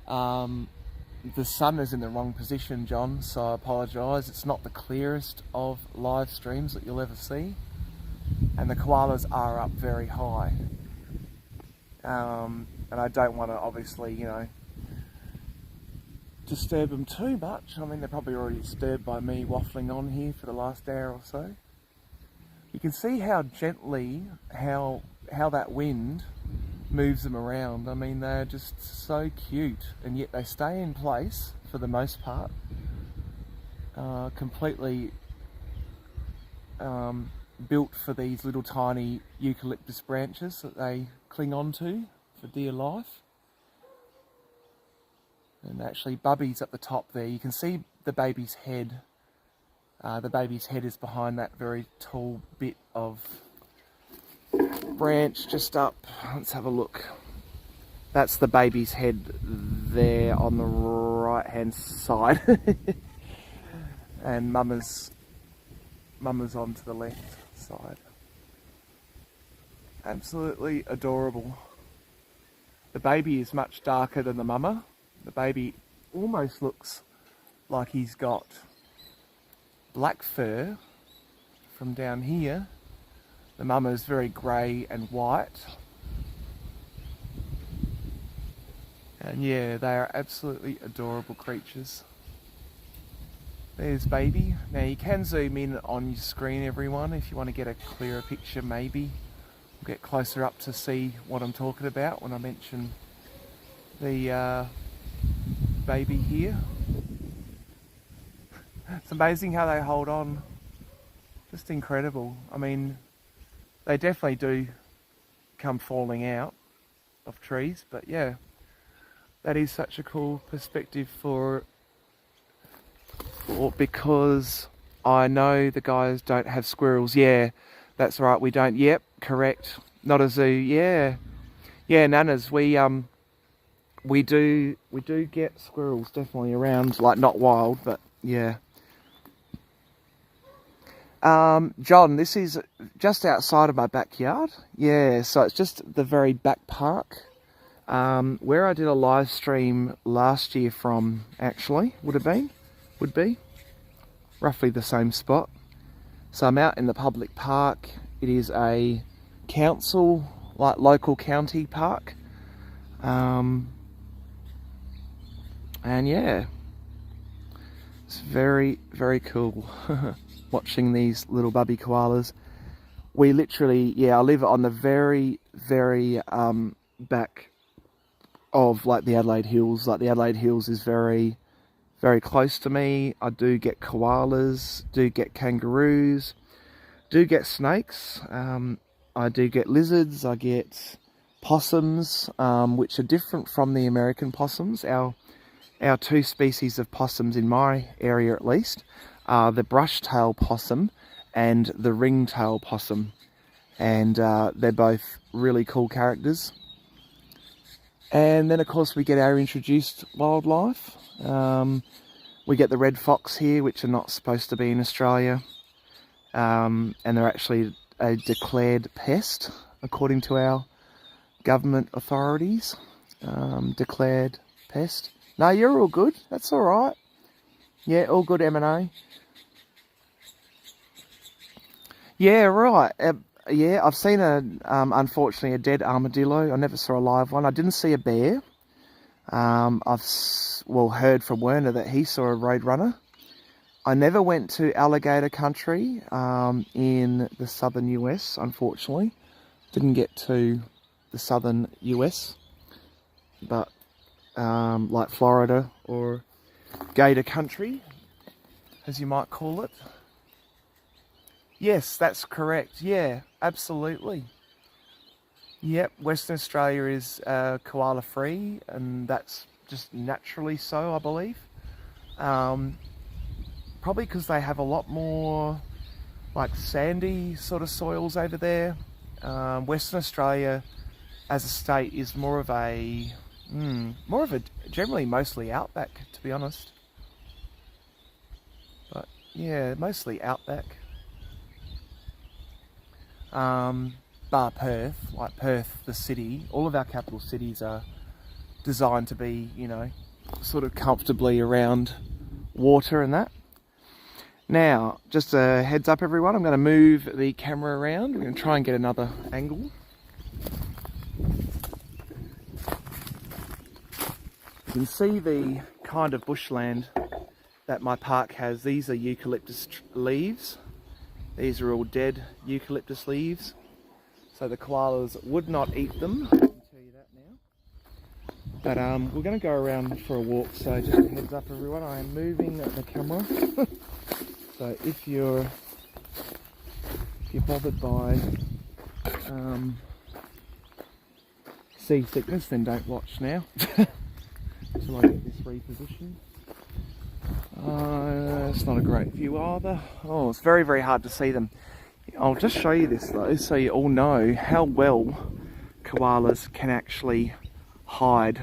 the sun is in the wrong position, John, so I apologise. It's not the clearest of live streams that you'll ever see. and the koalas are up very high. And I don't want to obviously, you know, disturb them too much. I mean, they're probably already disturbed by me waffling on here for the last hour or so. You can see how gently, how that wind moves them around. I mean, they're just so cute, and yet they stay in place for the most part. Completely built for these little tiny eucalyptus branches that they cling onto for dear life. And actually Bubby's at the top there. You can see the baby's head. The baby's head is behind that very tall bit of branch just up. Let's have a look. That's the baby's head there on the right hand side. And Mama's on to the left side. Absolutely adorable. The baby is much darker than the mama. The baby almost looks like he's got black fur from down here. The mama is very grey and white. And yeah, they are absolutely adorable creatures. There's baby. Now you can zoom in on your screen, everyone, if you want to get a clearer picture maybe. We'll get closer up to see what I'm talking about when I mention the baby here. It's amazing how they hold on. Just incredible. I mean, they definitely do come falling out of trees, but yeah, that is such a cool perspective because I know the guys don't have squirrels. Yeah, that's right, we don't. Yep, correct. Not a zoo. Yeah, nanas. We do get squirrels definitely around, like not wild, but yeah. John, this is just outside of my backyard. Yeah, so it's just the very back park. Where I did a live stream last year from, actually, would be roughly the same spot. So I'm out in the public park. It is a council, like local county park. And yeah, it's very, very cool watching these little bubby koalas. We literally, I live on the very, very back of like the Adelaide Hills. Like the Adelaide Hills is very, very close to me. I do get koalas, do get kangaroos, do get snakes. I do get lizards. I get possums, which are different from the American possums. Our two species of possums in my area, at least, are the brush-tail possum and the ring-tail possum. And they're both really cool characters. And then, of course, we get our introduced wildlife. We get the red fox here, which are not supposed to be in Australia. And they're actually a declared pest, according to our government authorities. Declared pest. No, you're all good. That's all right. Yeah, all good, M&A. Yeah, right. Yeah, I've seen unfortunately a dead armadillo. I never saw a live one. I didn't see a bear. I've heard from Werner that he saw a roadrunner. I never went to alligator country in the southern US, unfortunately. Didn't get to the southern US, but like Florida or gator country, as you might call it. Yes, that's correct. Yeah, absolutely. Yep, Western Australia is koala free, and that's just naturally so, I believe. Probably because they have a lot more like sandy sort of soils over there. Western Australia as a state is more of a generally mostly outback, to be honest. But yeah, mostly outback. Bar Perth, like Perth, the city, all of our capital cities are designed to be, sort of comfortably around water and that. Now, just a heads up everyone, I'm going to move the camera around. We're going to try and get another angle. You can see the kind of bushland that my park has. These are eucalyptus leaves. These are all dead eucalyptus leaves. So the koalas would not eat them. I can tell you that now. But we're going to go around for a walk, so just a heads up everyone, I am moving the camera. So if you're bothered by seasickness, then don't watch now. Until I get this repositioned. It's not a great view either. Oh, it's very, very hard to see them. I'll just show you this though, so you all know how well koalas can actually hide.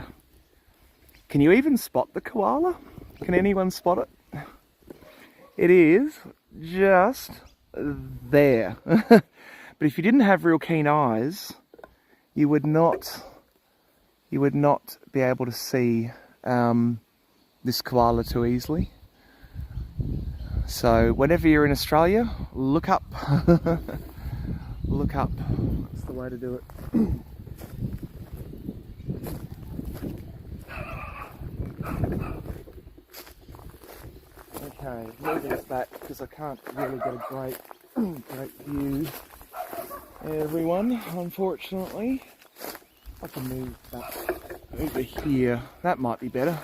Can you even spot the koala? Can anyone spot it? It is just there. But if you didn't have real keen eyes, you would not be able to see this koala too easily. So whenever you're in Australia, look up. Look up. That's the way to do it. Okay, moving this back because I can't really get a great view. Everyone, unfortunately. I can move that over here. That might be better.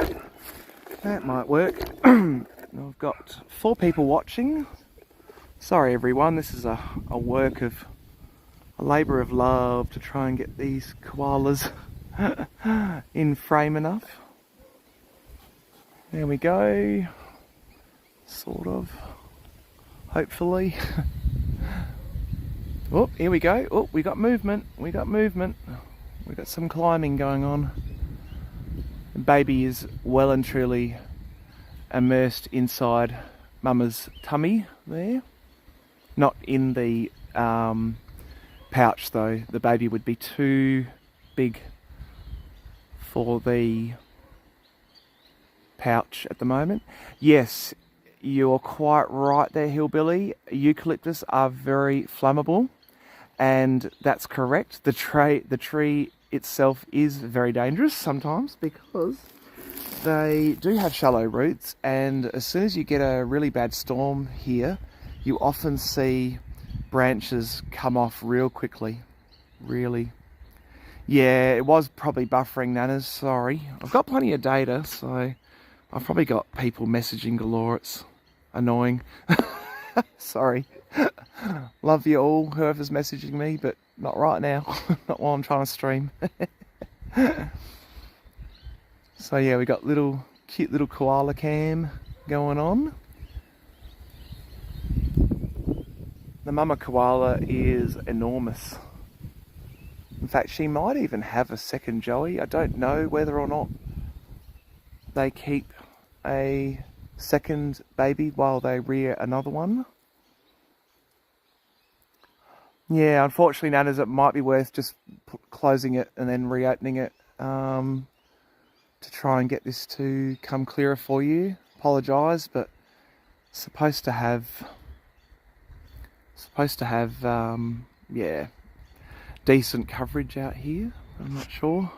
That might work. I've got 4 people watching. Sorry everyone, this is a labour of love to try and get these koalas in frame enough. There we go. Sort of. Hopefully. Oh, here we go. Oh, we got movement. We got some climbing going on. The baby is well and truly immersed inside Mama's tummy there. Not in the pouch though. The baby would be too big for the pouch at the moment. Yes, you're quite right there, Hillbilly. Eucalyptus are very flammable, and that's correct. The tree itself is very dangerous sometimes because they do have shallow roots, and as soon as you get a really bad storm here, you often see branches come off real quickly. Really. Yeah, it was probably buffering, Nanas, sorry. I've got plenty of data, so I've probably got people messaging galore. It's annoying. Sorry. Love you all, whoever's messaging me, but not right now. Not while I'm trying to stream. So yeah, we got cute little Koala Cam going on. The mama koala is enormous. In fact, she might even have a second joey. I don't know whether or not they keep a second baby while they rear another one. Yeah, unfortunately, Nanas, it might be worth just closing it and then reopening it to try and get this to come clearer for you. Apologise, but supposed to have yeah, decent coverage out here. I'm not sure.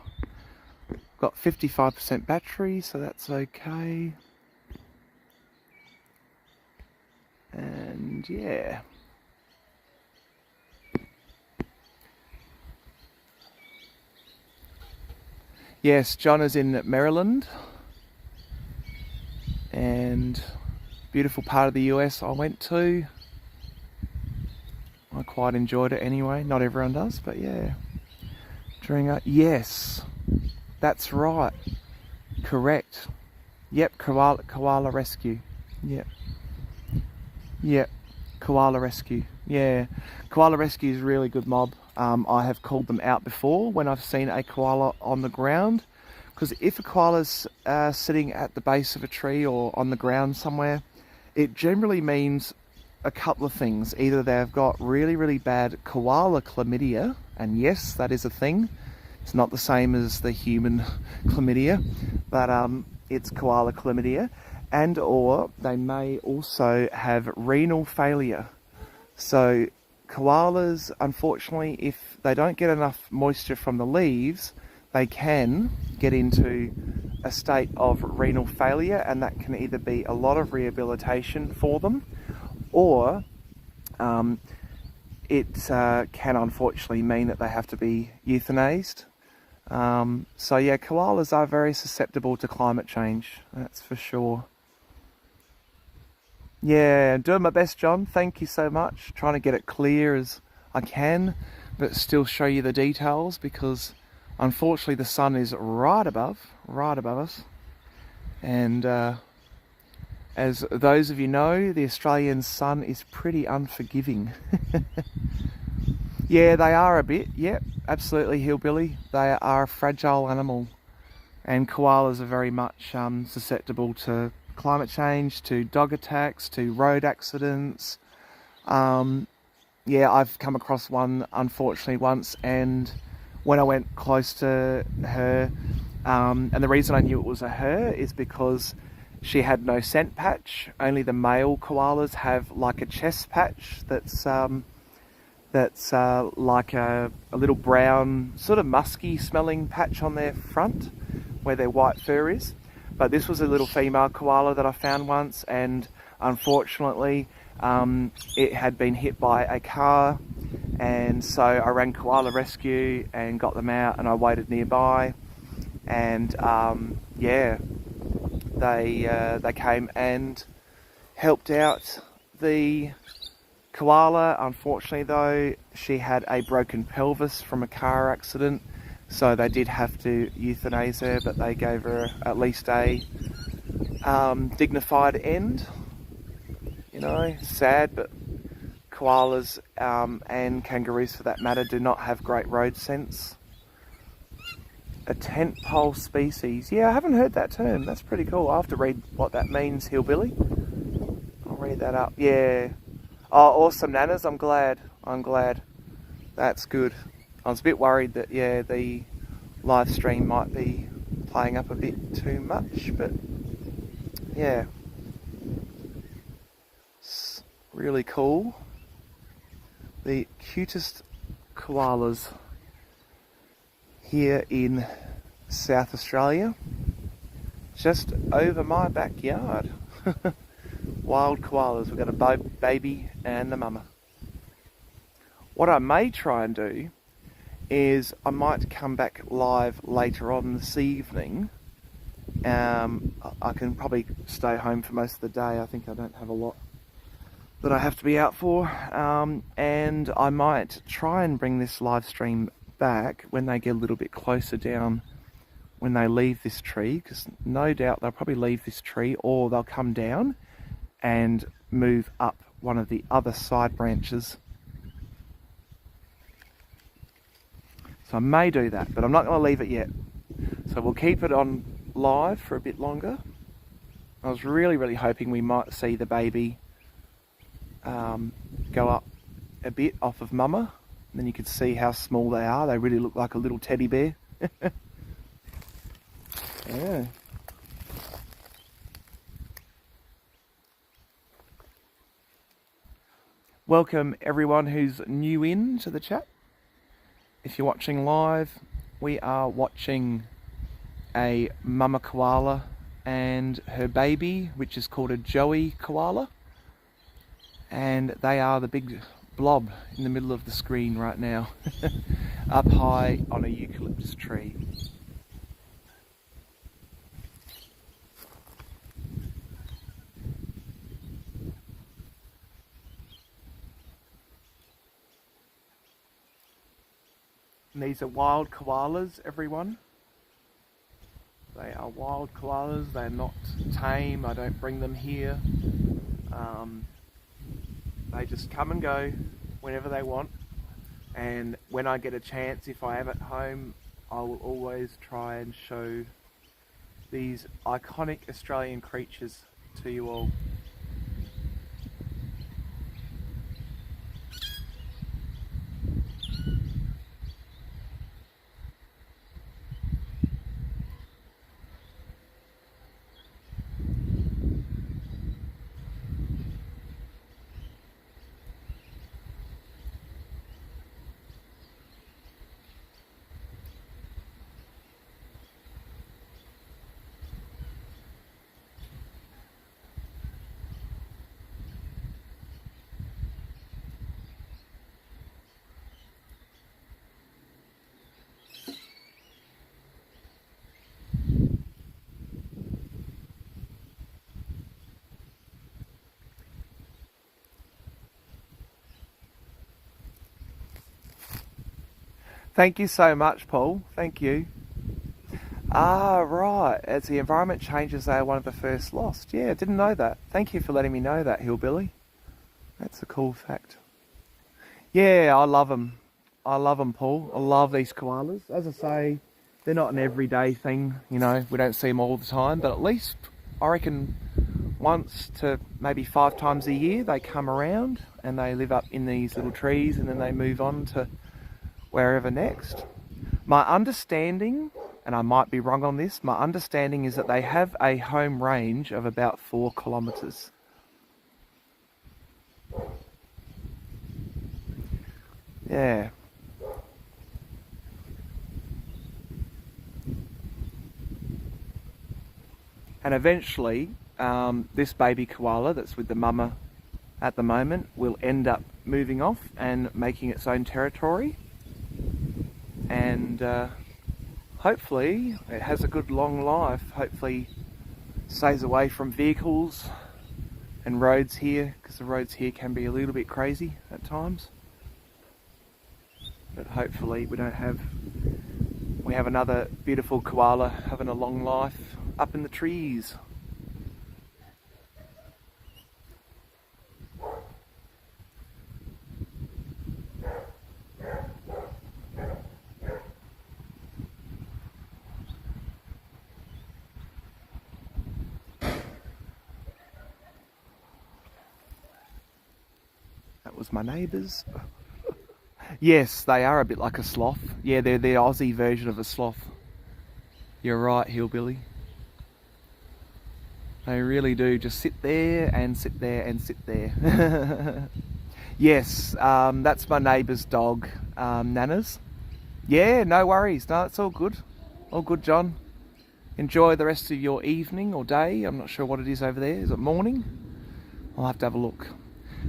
Got 55% battery, so that's okay. And yeah. Yes, John is in Maryland, and beautiful part of the US I went to. I quite enjoyed it anyway. Not everyone does, but yeah. Yes, that's right. Correct. Yep, koala rescue. Yep. Yep, koala rescue. Yeah, koala rescue is a really good mob. I have called them out before when I've seen a koala on the ground, because if a koala's sitting at the base of a tree or on the ground somewhere, it generally means a couple of things. Either they've got really, really bad koala chlamydia, and yes, that is a thing. It's not the same as the human chlamydia, but it's koala chlamydia. and or they may also have renal failure. So koalas, unfortunately, if they don't get enough moisture from the leaves, they can get into a state of renal failure, and that can either be a lot of rehabilitation for them, or it can unfortunately mean that they have to be euthanized. So yeah, koalas are very susceptible to climate change, that's for sure. Yeah, doing my best, John. Thank you so much. Trying to get it clear as I can, but still show you the details, because unfortunately the sun is right above us. And as those of you know, the Australian sun is pretty unforgiving. Yeah, they are a bit. Yep, absolutely, hillbilly. They are a fragile animal, and koalas are very much susceptible to climate change, to dog attacks, to road accidents. Yeah, I've come across one unfortunately once, and when I went close to her, and the reason I knew it was a her is because she had no scent patch. Only the male koalas have like a chest patch that's like a little brown, sort of musky smelling patch on their front where their white fur is. But this was a little female koala that I found once, and unfortunately it had been hit by a car, and so I rang Koala Rescue and got them out, and I waited nearby, and yeah, they came and helped out the koala. Unfortunately though, she had a broken pelvis from a car accident, so they did have to euthanize her, but they gave her at least a dignified end. You know, sad, but koalas and kangaroos for that matter do not have great road sense. A tentpole species. Yeah, I haven't heard that term. That's pretty cool. I'll have to read what that means, hillbilly. I'll read that up. Yeah. Oh, awesome, Nanas. I'm glad. That's good. I was a bit worried that, yeah, the live stream might be playing up a bit too much, but yeah. It's really cool. The cutest koalas here in South Australia, just over my backyard. Wild koalas. We've got a baby and the mama. What I may try and do is I might come back live later on this evening. I can probably stay home for most of the day. I think I don't have a lot that I have to be out for, and I might try and bring this live stream back when they get a little bit closer down, when they leave this tree, because no doubt they'll probably leave this tree, or they'll come down and move up one of the other side branches. So I may do that, but I'm not going to leave it yet. So we'll keep it on live for a bit longer. I was really hoping we might see the baby go up a bit off of mama, and then you could see how small they are. They really look like a little teddy bear. Yeah. Welcome everyone who's new in to the chat. If you're watching live, we are watching a mama koala and her baby, which is called a joey koala, and they are the big blob in the middle of the screen right now, up high on a eucalyptus tree. And these are wild koalas, everyone. They are wild koalas. They're not tame. I don't bring them here. They just come and go whenever they want. And when I get a chance, if I am at home, I will always try and show these iconic Australian creatures to you all. Thank you so much, Paul. Thank you. Ah, right. As the environment changes, they are one of the first lost. Yeah, didn't know that. Thank you for letting me know that, Hillbilly. That's a cool fact. Yeah, I love them. I love them, Paul. I love these koalas. As I say, they're not an everyday thing, you know, we don't see them all the time, but at least I reckon once to maybe 5 times a year they come around and they live up in these little trees and then they move on to wherever next. My understanding, and I might be wrong on this, my understanding is that they have a home range of about 4 kilometres. Yeah. And eventually, this baby koala that's with the mama at the moment will end up moving off and making its own territory. And hopefully it has a good long life. Hopefully stays away from vehicles and roads here, because the roads here can be a little bit crazy at times. But hopefully we have another beautiful koala having a long life up in the trees. That was my neighbours. Yes, they are a bit like a sloth. Yeah, they're the Aussie version of a sloth. You're right, Hillbilly. They really do just sit there and sit there and sit there. Yes, that's my neighbour's dog, Nana's. Yeah, no worries. No, it's all good. All good, John. Enjoy the rest of your evening or day. I'm not sure what it is over there. Is it morning? I'll have to have a look.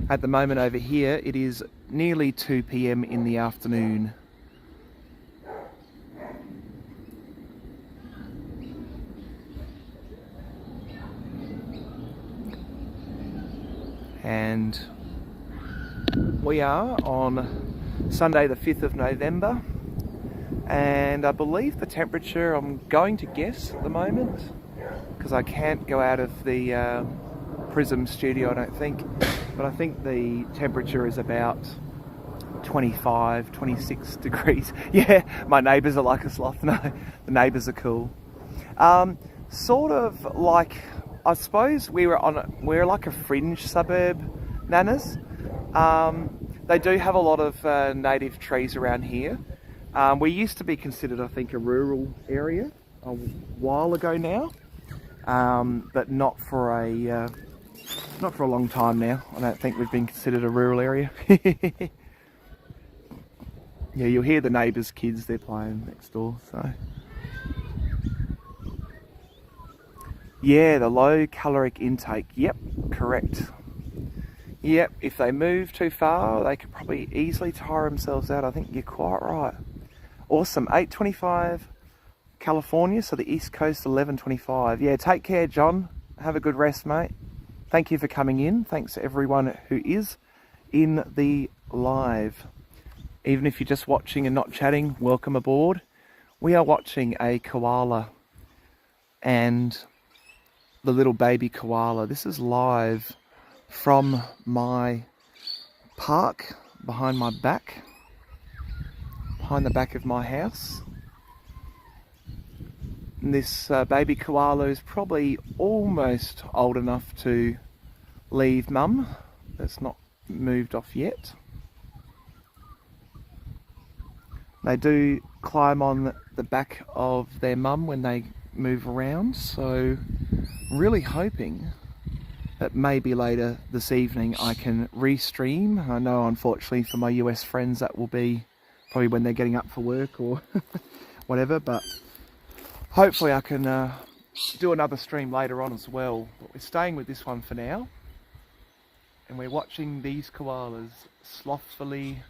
At the moment over here, it is nearly 2 p.m. in the afternoon. And we are on Sunday the 5th of November, and I believe the temperature, I'm going to guess at the moment, because I can't go out of the Prism studio I don't think, but I think the temperature is about 25, 26 degrees. Yeah, my neighbours are like a sloth. No, the neighbours are cool. Sort of like, I suppose we're like a fringe suburb, Nanas. They do have a lot of native trees around here. We used to be considered, I think, a rural area a while ago now, but not for a long time now. I don't think we've been considered a rural area. Yeah, you'll hear the neighbours' kids, they're playing next door, so. Yeah, the low caloric intake, yep, correct. Yep, if they move too far, they could probably easily tire themselves out. I think you're quite right. Awesome, 8:25 California, so the East Coast 11:25. Yeah, take care, John. Have a good rest, mate. Thank you for coming in. Thanks to everyone who is in the live. Even if you're just watching and not chatting, welcome aboard. We are watching a koala and the little baby koala. This is live from my park behind the back of my house. And this baby koala is probably almost old enough to leave mum. It's not moved off yet. They do climb on the back of their mum when they move around, so really hoping that maybe later this evening I can restream. I know unfortunately for my US friends that will be probably when they're getting up for work or whatever, but hopefully I can do another stream later on as well. But we're staying with this one for now, and we're watching these koalas slothfully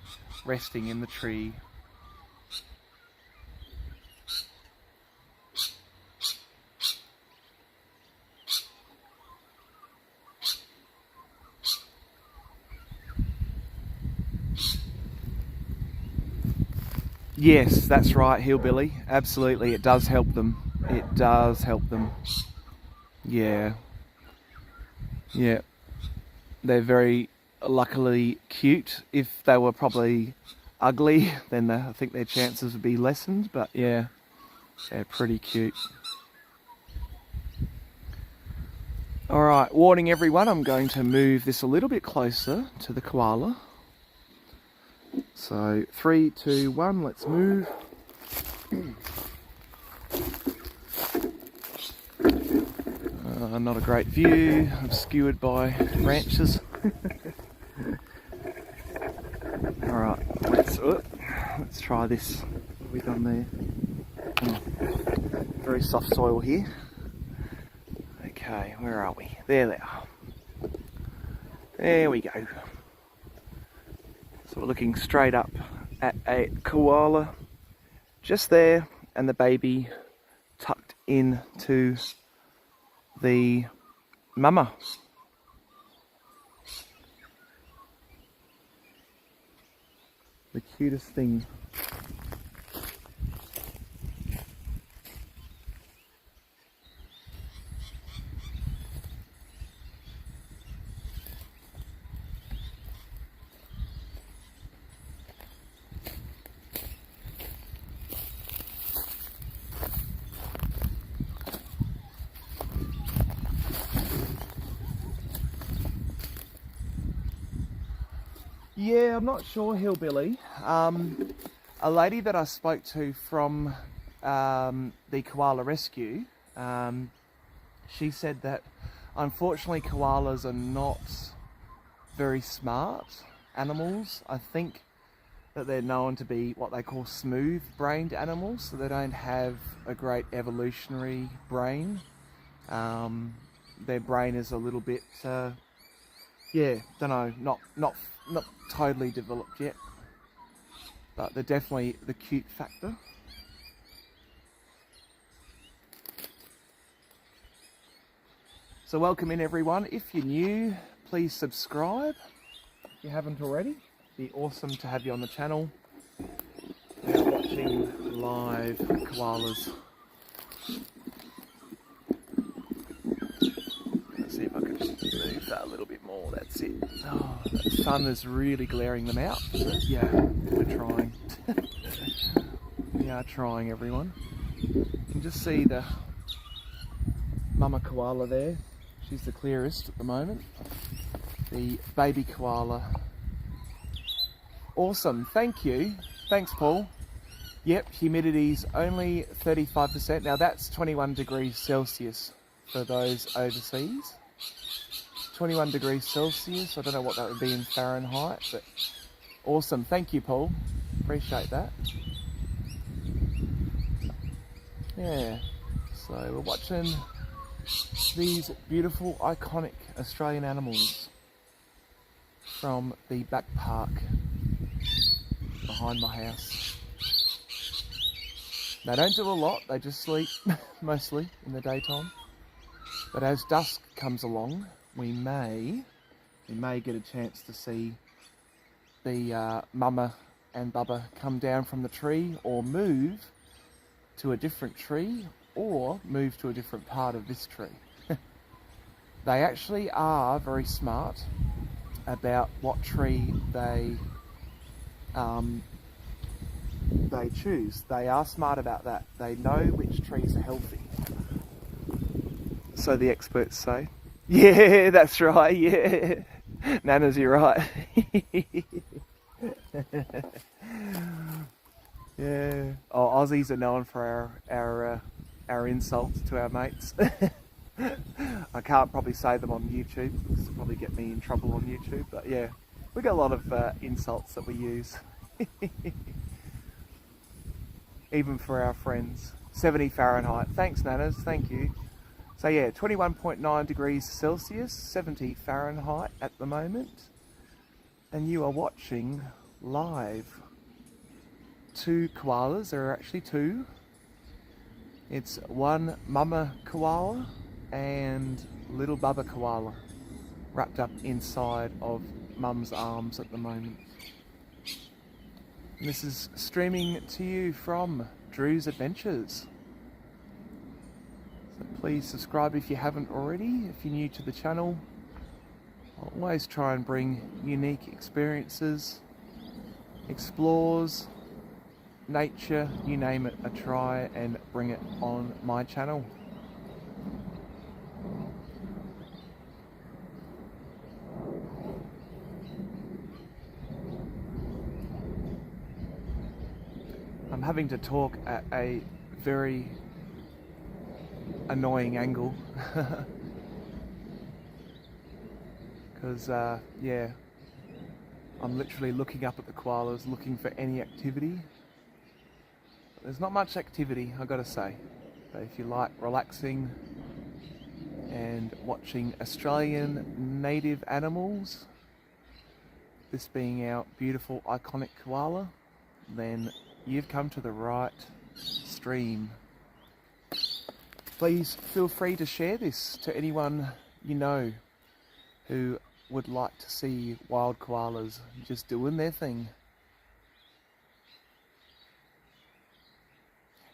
resting in the tree. Yes, that's right, hillbilly. Absolutely, it does help them. It does help them. Yeah, yeah. They're very luckily cute. If they were probably ugly, then I think their chances would be lessened. But yeah, they're pretty cute. All right, warning everyone, I'm going to move this a little bit closer to the koala. So 3, 2, 1, let's move. Not a great view, obscured by branches. Alright, let's try this. What have we done there? Oh, very soft soil here. Okay, where are we? There they are. There we go. So we're looking straight up at a koala just there, and the baby tucked into the mama. The cutest thing. Yeah, I'm not sure, hillbilly. A lady that I spoke to from the koala rescue, she said that unfortunately koalas are not very smart animals. I think that they're known to be what they call smooth-brained animals, so they don't have a great evolutionary brain. Their brain is a little bit, yeah, don't know, not totally developed yet, but they're definitely the cute factor. So welcome in everyone. If you're new, please subscribe if you haven't already. It'd be awesome to have you on the channel. We're watching live koalas. Let's see if I can move that a little bit more. That's it. Oh, the sun is really glaring them out. But yeah, we're trying. We are trying, everyone. You can just see the mama koala there. She's the clearest at the moment. The baby koala. Awesome, thank you. Thanks, Paul. Yep, humidity's only 35%. Now that's 21 degrees Celsius for those overseas. 21 degrees Celsius, I don't know what that would be in Fahrenheit, but awesome. Thank you, Paul. Appreciate that. Yeah, so we're watching these beautiful, iconic Australian animals from the back park behind my house. They don't do a lot, they just sleep mostly in the daytime. But as dusk comes along, we may get a chance to see the mama and bubba come down from the tree, or move to a different tree, or move to a different part of this tree. They actually are very smart about what tree they choose. They are smart about that. They know which trees are healthy. So the experts say. Yeah, that's right, yeah. Nanas, you're right. Yeah. Oh, Aussies are known for our insults to our mates. I can't probably say them on YouTube, because it'll probably get me in trouble on YouTube, but yeah, we got a lot of insults that we use. Even for our friends. 70 Fahrenheit. Thanks, Nanas, thank you. So yeah, 21.9 degrees Celsius, 70 Fahrenheit at the moment. And you are watching live 2 koalas. There are actually 2. It's one mama koala and little bubba koala wrapped up inside of mum's arms at the moment. And this is streaming to you from Drew's Adventures. So please subscribe if you haven't already. If you're new to the channel, I'll always try and bring unique experiences, explores, nature, you name it, I try and bring it on my channel. I'm having to talk at a very annoying angle because yeah, I'm literally looking up at the koalas looking for any activity. There's not much activity, I gotta say, but if you like relaxing and watching Australian native animals, this being our beautiful iconic koala, then you've come to the right stream. Please feel free to share this to anyone you know who would like to see wild koalas just doing their thing.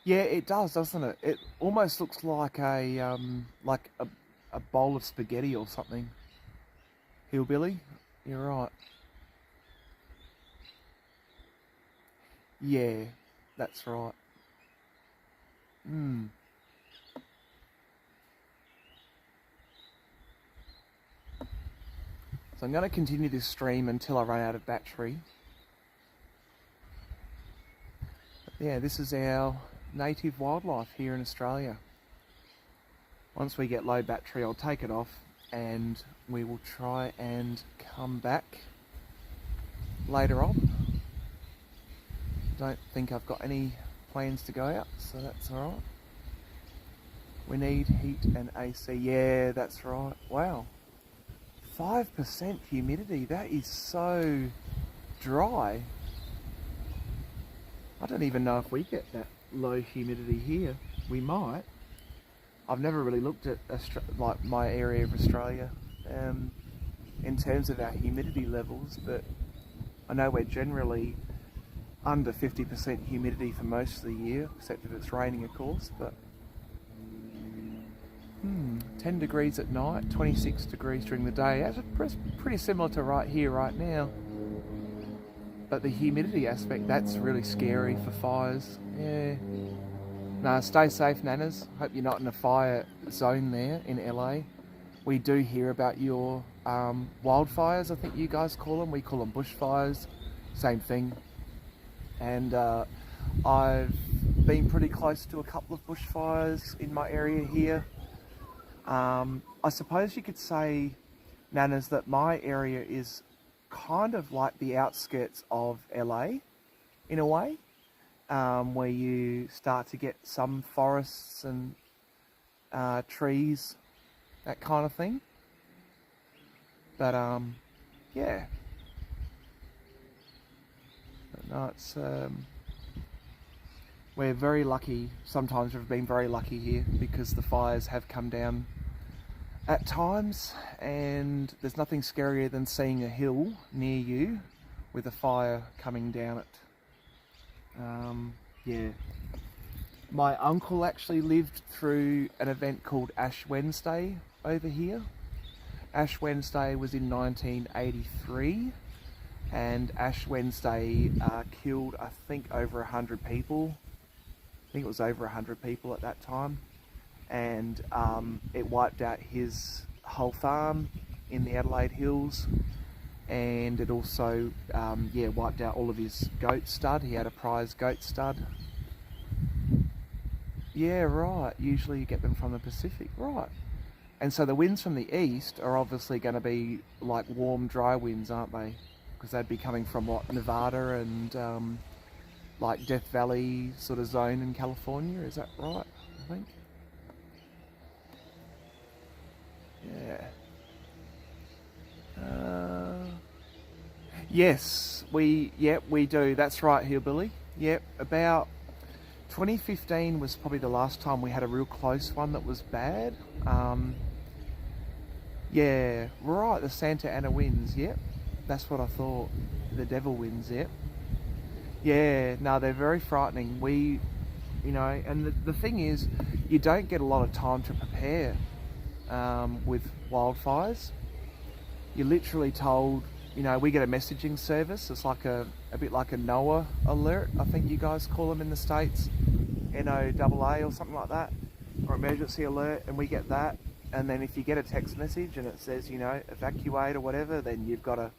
Yeah, it does, doesn't it? It almost looks like a bowl of spaghetti or something. Hillbilly, you're right. Yeah, that's right. So I'm going to continue this stream until I run out of battery. But yeah, this is our native wildlife here in Australia. Once we get low battery, I'll take it off and we will try and come back later on. Don't think I've got any plans to go out, so that's alright. We need heat and AC. Yeah, that's right. Wow. 5% humidity. That is so dry. I don't even know if we get that low humidity here. We might. I've never really looked at like my area of Australia in terms of our humidity levels, but I know we're generally under 50% humidity for most of the year, except if it's raining, of course. But 10 degrees at night, 26 degrees during the day. That's pretty similar to right here, right now. But the humidity aspect, that's really scary for fires. Yeah. No, stay safe, Nanas. Hope you're not in a fire zone there in LA. We do hear about your wildfires, I think you guys call them. We call them bushfires. Same thing. And I've been pretty close to a couple of bushfires in my area here. I suppose you could say, Nanas, that my area is kind of like the outskirts of LA in a way, where you start to get some forests and trees, that kind of thing. But yeah. But no, it's we're very lucky. Sometimes we've been very lucky here because the fires have come down at times, and there's nothing scarier than seeing a hill near you with a fire coming down it. Yeah. My uncle actually lived through an event called Ash Wednesday over here. Ash Wednesday was in 1983, and Ash Wednesday killed, I think, over 100 people. I think it was over 100 people at that time. And it wiped out his whole farm in the Adelaide Hills, and it also yeah, wiped out all of his goat stud. He had a prize goat stud. Yeah, right. Usually you get them from the Pacific, right? And so the winds from the east are obviously going to be like warm, dry winds, aren't they? Because they'd be coming from what, Nevada and like Death Valley sort of zone in California. Is that right? I think. Yeah. Yes, we do. That's right, Hillbilly. Yep, about 2015 was probably the last time we had a real close one that was bad. Yeah, right, the Santa Ana winds. Yep, that's what I thought. The devil winds. Yep. Yeah, no, they're very frightening. You know, and the thing is, you don't get a lot of time to prepare with wildfires. You're literally told, you know, we get a messaging service. It's like a bit like a NOAA alert, I think you guys call them in the States, NOAA or something like that, or emergency alert, and we get that. And then if you get a text message and it says, you know, evacuate or whatever, then you've got to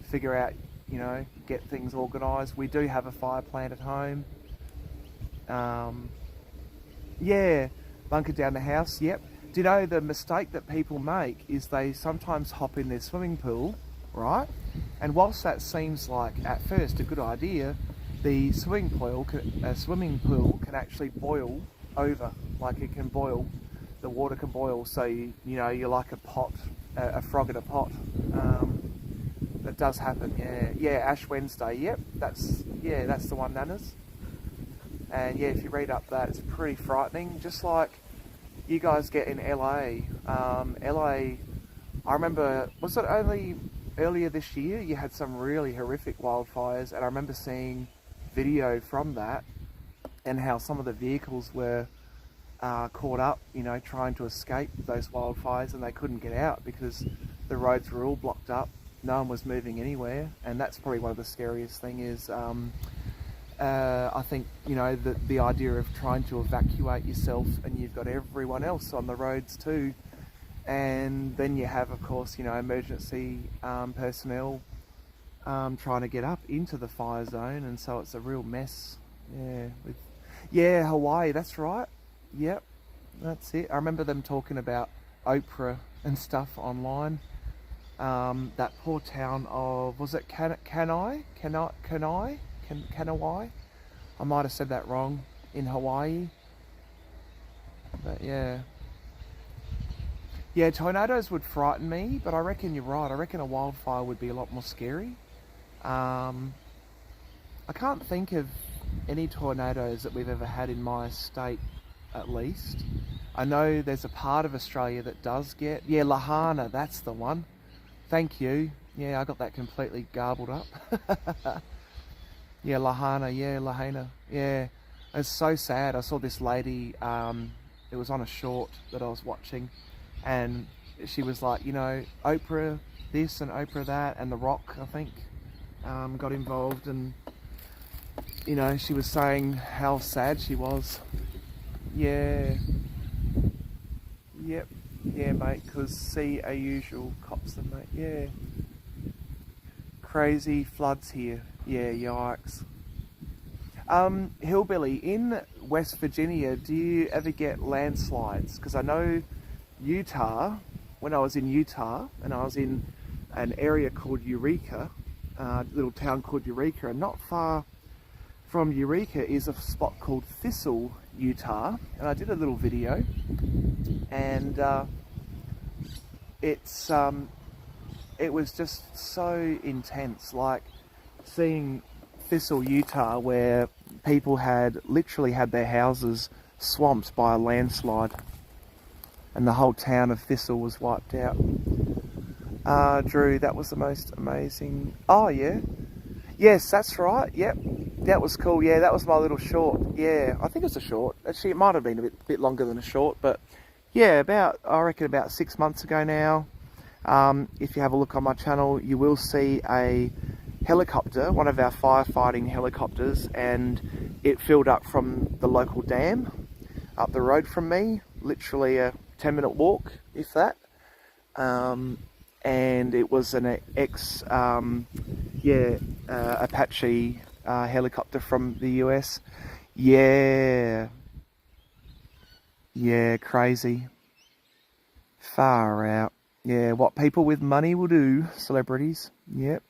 figure out, you know, get things organised. We do have a fire plan at home. Yeah, bunker down the house, yep. Do you know the mistake that people make is they sometimes hop in their swimming pool, right? And whilst that seems like at first a good idea, the swimming pool can actually boil over, like it can boil. The water can boil, so you know you're like a pot, a frog in a pot. That does happen, yeah. Ash Wednesday, yep. That's the one, Nanas. And yeah, if you read up that, it's pretty frightening. Just like you guys get in LA. LA, I remember, was it only earlier this year you had some really horrific wildfires, and I remember seeing video from that and how some of the vehicles were caught up, you know, trying to escape those wildfires, and they couldn't get out because the roads were all blocked up. No one was moving anywhere, and that's probably one of the scariest thing is I think, you know, the idea of trying to evacuate yourself and you've got everyone else on the roads too, and then you have, of course, you know, emergency personnel trying to get up into the fire zone, and so it's a real mess. Hawaii, that's right. Yep, that's it. I remember them talking about Oprah and stuff online. That poor town of, was it Kanai? I might have said that wrong, in Hawaii. But yeah, tornadoes would frighten me, but I reckon you're right. I reckon a wildfire would be a lot more scary. I can't think of any tornadoes that we've ever had in my state, at least. I know there's a part of Australia that does get, Lahaina, that's the one. Thank you. Yeah, I got that completely garbled up. Lahaina. Yeah, it's so sad. I saw this lady, it was on a short that I was watching, and she was like, you know, Oprah this and Oprah that, and The Rock, I think, got involved, and, you know, she was saying how sad she was. Yeah. Yep. Yeah, mate, because see a usual cops them, mate. Yeah. Crazy floods here. Yeah, yikes. Hillbilly, in West Virginia, do you ever get landslides? Because I know Utah, when I was in Utah, and I was in an area called Eureka, a little town called Eureka, and not far from Eureka is a spot called Thistle, Utah, and I did a little video, and it was just so intense, like seeing Thistle, Utah, where people had literally had their houses swamped by a landslide, and the whole town of Thistle was wiped out. Drew, that was the most amazing. Oh yeah, yes, that's right. Yep, that was cool. Yeah, that was my little short. Yeah, I think it was a short. Actually, it might have been a bit longer than a short, but yeah, I reckon about 6 months ago now. If you have a look on my channel, you will see a helicopter, one of our firefighting helicopters, and it filled up from the local dam up the road from me, literally a 10-minute walk, if that. And it was an Apache helicopter from the US. Yeah, crazy. Far out. Yeah, what people with money will do, celebrities. Yep.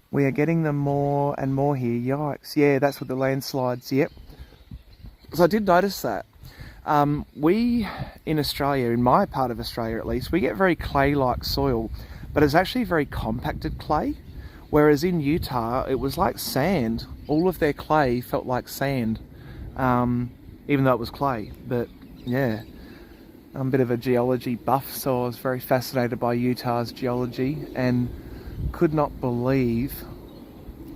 We are getting them more and more here. Yikes. Yeah, that's with the landslides. Yep. So I did notice that. We, in Australia, in my part of Australia at least, we get very clay-like soil, but it's actually very compacted clay. Whereas in Utah, it was like sand. All of their clay felt like sand, even though it was clay. But yeah, I'm a bit of a geology buff, so I was very fascinated by Utah's geology and could not believe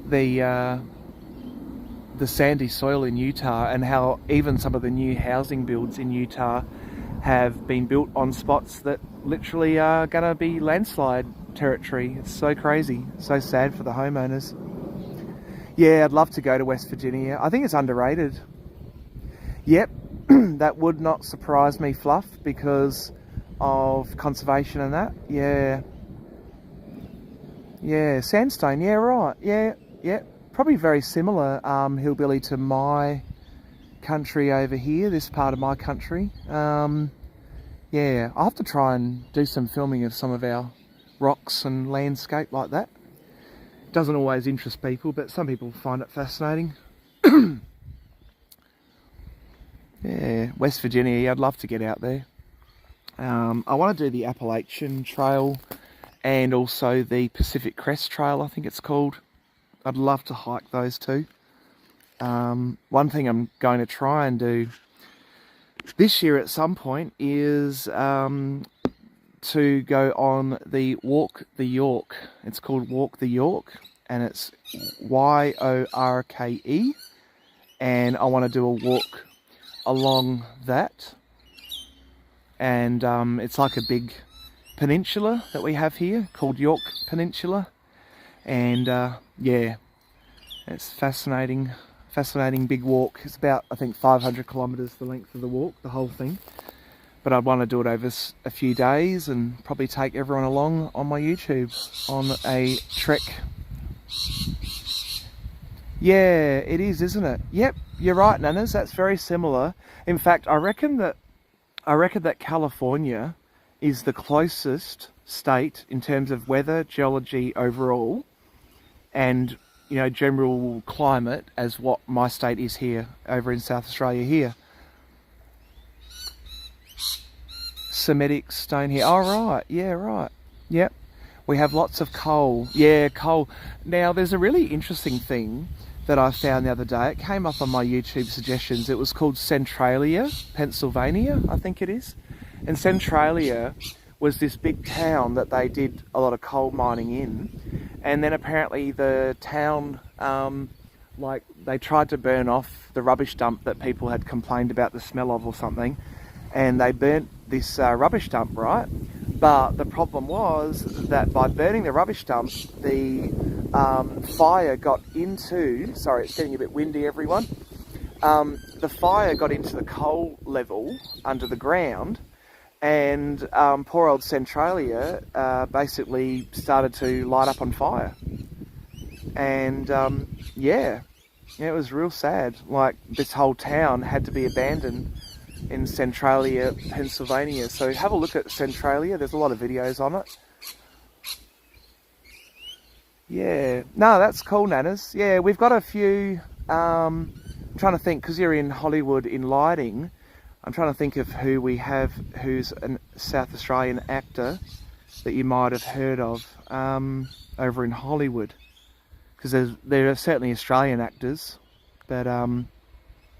the sandy soil in Utah, and how even some of the new housing builds in Utah have been built on spots that literally are going to be landslide territory. It's so crazy, so sad for the homeowners. Yeah, I'd love to go to West Virginia. I think it's underrated. Yep, that would not surprise me, Fluff, because of conservation and that. Yeah. Yeah, sandstone. Yeah, right. Yeah. Probably very similar, hillbilly, to my country over here, this part of my country. Yeah, I'll have to try and do some filming of some of our rocks and landscape like that. Doesn't always interest people, but some people find it fascinating. Yeah, West Virginia, I'd love to get out there. I want to do the Appalachian Trail and also the Pacific Crest Trail, I think it's called. I'd love to hike those two. One thing I'm going to try and do this year at some point is to go on the Walk the York. It's called Walk the York, and it's Y-O-R-K-E, and I want to do a walk along that. And it's like a big peninsula that we have here called York Peninsula, and yeah, it's fascinating big walk. It's about, I think, 500 kilometers the length of the walk, the whole thing. But I'd want to do it over a few days and probably take everyone along on my YouTube on a trek. Yeah, it is, isn't it? Yep, you're right, Nanas. That's very similar. In fact, I reckon that California is the closest state in terms of weather, geology overall, and general climate as what my state is here over in South Australia here. Semitic stone here. Oh, right. Yeah, right. Yep. We have lots of coal. Yeah, coal. Now, there's a really interesting thing that I found the other day. It came up on my YouTube suggestions. It was called Centralia, Pennsylvania, I think it is. And Centralia was this big town that they did a lot of coal mining in. And then apparently the town, they tried to burn off the rubbish dump that people had complained about the smell of or something. And they burnt this rubbish dump, right? But the problem was that by burning the rubbish dump, the fire got into... Sorry, it's getting a bit windy, everyone. The fire got into the coal level under the ground, and poor old Centralia basically started to light up on fire. And yeah, it was real sad. Like, this whole town had to be abandoned in Centralia, Pennsylvania. So have a look at Centralia. There's a lot of videos on it. Yeah, no, that's cool, Nanas. Yeah, we've got a few. I'm trying to think, because you're in Hollywood in lighting. I'm trying to think of who we have who's a South Australian actor that you might have heard of over in Hollywood, because there are certainly Australian actors, but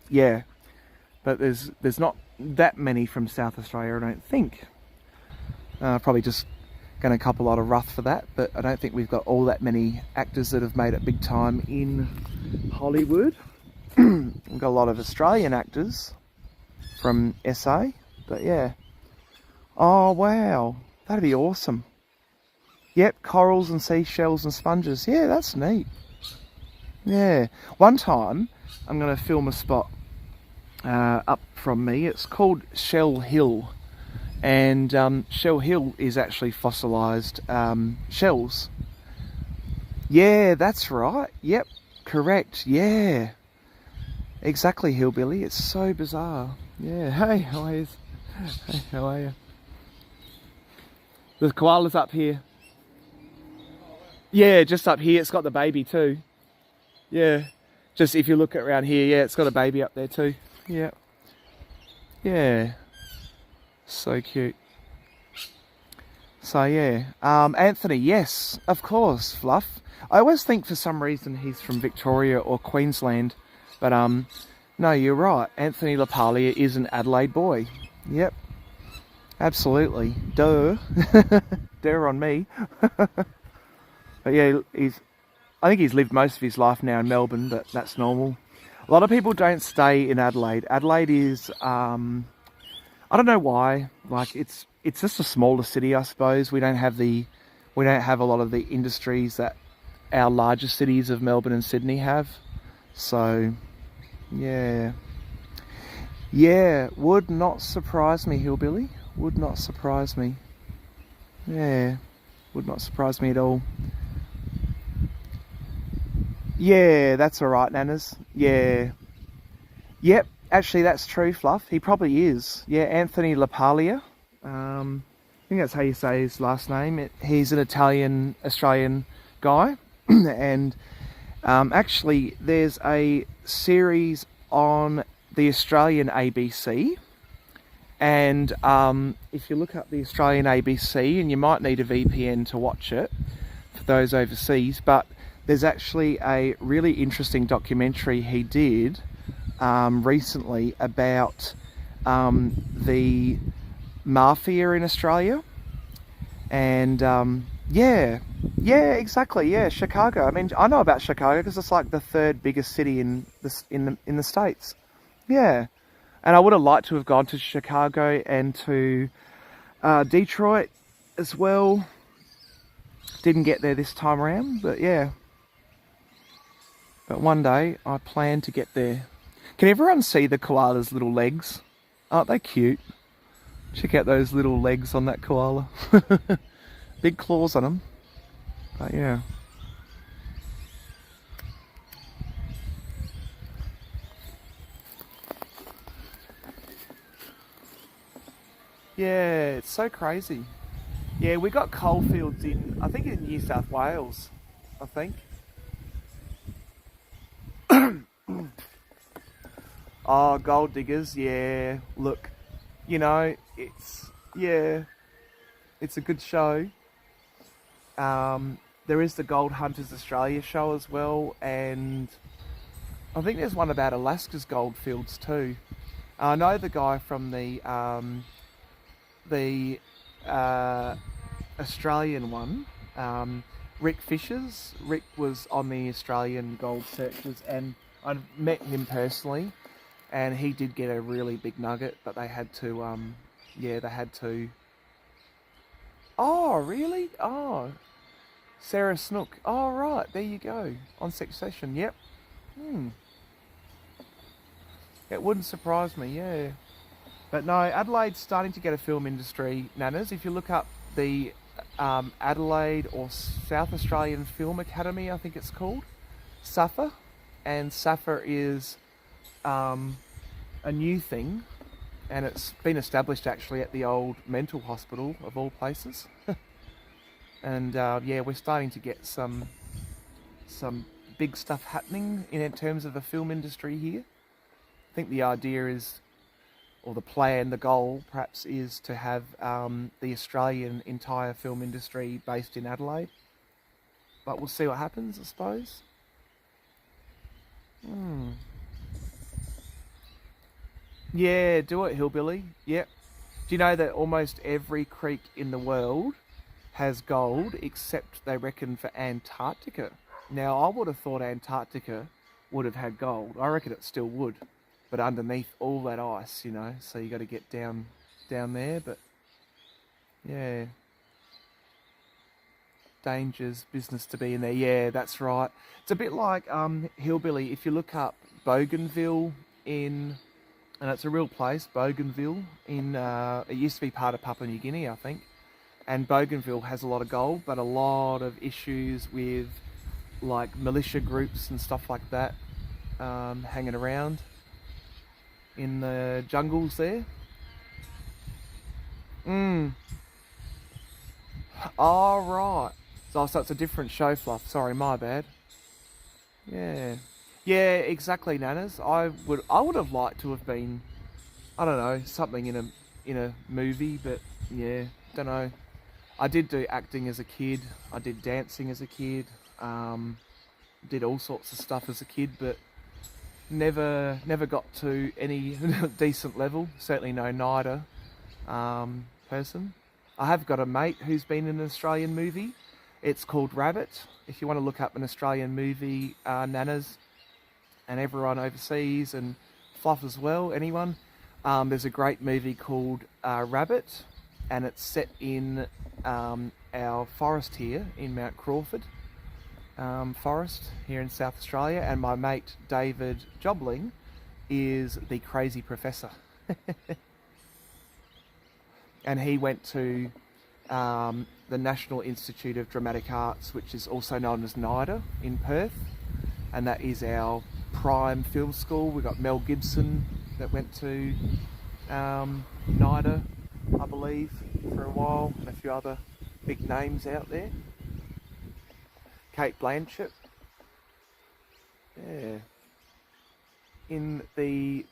yeah, but there's not that many from South Australia, I don't think. Probably just going to cop a lot of rough for that, but I don't think we've got all that many actors that have made it big time in Hollywood. We've got a lot of Australian actors from SA, but yeah. Oh wow, that'd be awesome. Yep, corals and seashells and sponges. Yeah, that's neat. Yeah, one time I'm going to film a spot up from me. It's called Shell Hill, and Shell Hill is actually fossilized shells. Yeah, that's right. Yep, correct. Yeah, exactly, hillbilly. It's so bizarre. Yeah. Hey, how are you? Hey, how are you? The koala's up here. Yeah, just up here. It's got the baby too. Yeah, just if you look around here, yeah, it's got a baby up there too. Yeah. Yeah. So cute. So yeah, Anthony, yes, of course, Fluff. I always think for some reason he's from Victoria or Queensland, but no, you're right. Anthony LaPaglia is an Adelaide boy. Yep, absolutely. Duh. Duh on me. But yeah, he's I think he's lived most of his life now in Melbourne, but that's normal. A lot of people don't stay in Adelaide. Adelaide is, I don't know why. Like it's just a smaller city, I suppose. We don't have a lot of the industries that our larger cities of Melbourne and Sydney have. So, yeah. Yeah, would not surprise me, Hillbilly. Would not surprise me. Yeah, would not surprise me at all. Yeah, that's all right, Nanas. Yeah. Yep, actually that's true, Fluff. He probably is. Yeah, Anthony LaPaglia. I think that's how you say his last name. He's an Italian Australian guy, and actually there's a series on the Australian ABC, and if you look up the Australian ABC, and you might need a VPN to watch it for those overseas, but there's actually a really interesting documentary he did recently about the mafia in Australia, and yeah, exactly, yeah, Chicago. I mean, I know about Chicago because it's like the third biggest city in the States. Yeah, and I would have liked to have gone to Chicago and to Detroit as well. Didn't get there this time around, but yeah. But one day I plan to get there. Can everyone see the koala's little legs? Aren't they cute? Check out those little legs on that koala. Big claws on them. But yeah. Yeah, it's so crazy. Yeah, we got coalfields in, I think in New South Wales, I think. Oh, gold diggers, yeah. Look, you know, yeah, it's a good show. There is the Gold Hunters Australia show as well, and I think there's one about Alaska's goldfields too. I know the guy from the Australian one, Rick Fishers. Rick was on the Australian gold searches, and I met him personally, and he did get a really big nugget, but they had to, yeah, they had to. Oh, really? Oh, Sarah Snook. Oh, right, there you go. On Succession, yep. It wouldn't surprise me, yeah. But no, Adelaide's starting to get a film industry, Nanas. If you look up the Adelaide or South Australian Film Academy, I think it's called, SAFA, and SAFA is a new thing, and it's been established actually at the old mental hospital of all places. And yeah, we're starting to get some big stuff happening in terms of the film industry here. I think the idea is, or the plan, the goal perhaps, is to have the Australian entire film industry based in Adelaide. But we'll see what happens, I suppose. Yeah, do it, Hillbilly. Yep. Do you know that almost every creek in the world has gold, except they reckon for Antarctica? Now, I would have thought Antarctica would have had gold. I reckon it still would, but underneath all that ice, you know, so you got to get down there. But yeah, dangerous business to be in there. Yeah, that's right. It's a bit like Hillbilly. If you look up Bougainville in, and it's a real place, Bougainville in, it used to be part of Papua New Guinea, I think. And Bougainville has a lot of gold, but a lot of issues with like militia groups and stuff like that hanging around in the jungles there. Oh, right. So it's a different show, Fluff. Sorry, my bad. Yeah. Yeah, exactly, Nanas. I would have liked to have been, I don't know, something in a movie, but yeah, don't know. I did do acting as a kid. I did dancing as a kid. Did all sorts of stuff as a kid, but never got to any decent level. Certainly no NIDA person. I have got a mate who's been in an Australian movie, It's called Rabbit. If you want to look up an Australian movie, Nanas, and everyone overseas, and Fluff as well, anyone, there's a great movie called Rabbit, and it's set in our forest here in Mount Crawford forest here in South Australia, and my mate David Jobling is the crazy professor. And he went to the National Institute of Dramatic Arts, which is also known as NIDA in Perth, and that is our prime film school. We've got Mel Gibson that went to NIDA, I believe, for a while, and a few other big names out there. Kate Blanchett, yeah, in the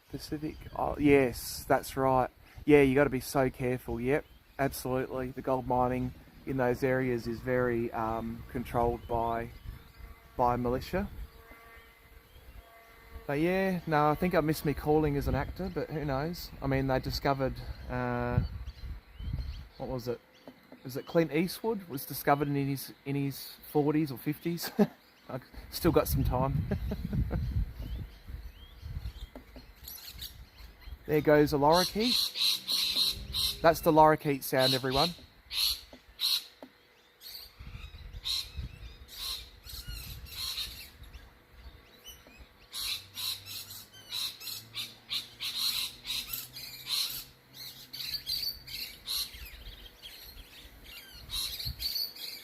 Pacific. Oh, yes, that's right. Yeah, you got to be so careful. Yep, absolutely. The gold mining in those areas is very controlled by militia. But yeah, no, I think I missed me calling as an actor, but who knows? I mean, they discovered, what was it? Was it Clint Eastwood was discovered in his 40s or 50s? I've still got some time. There goes a lorikeet. That's the lorikeet sound, everyone.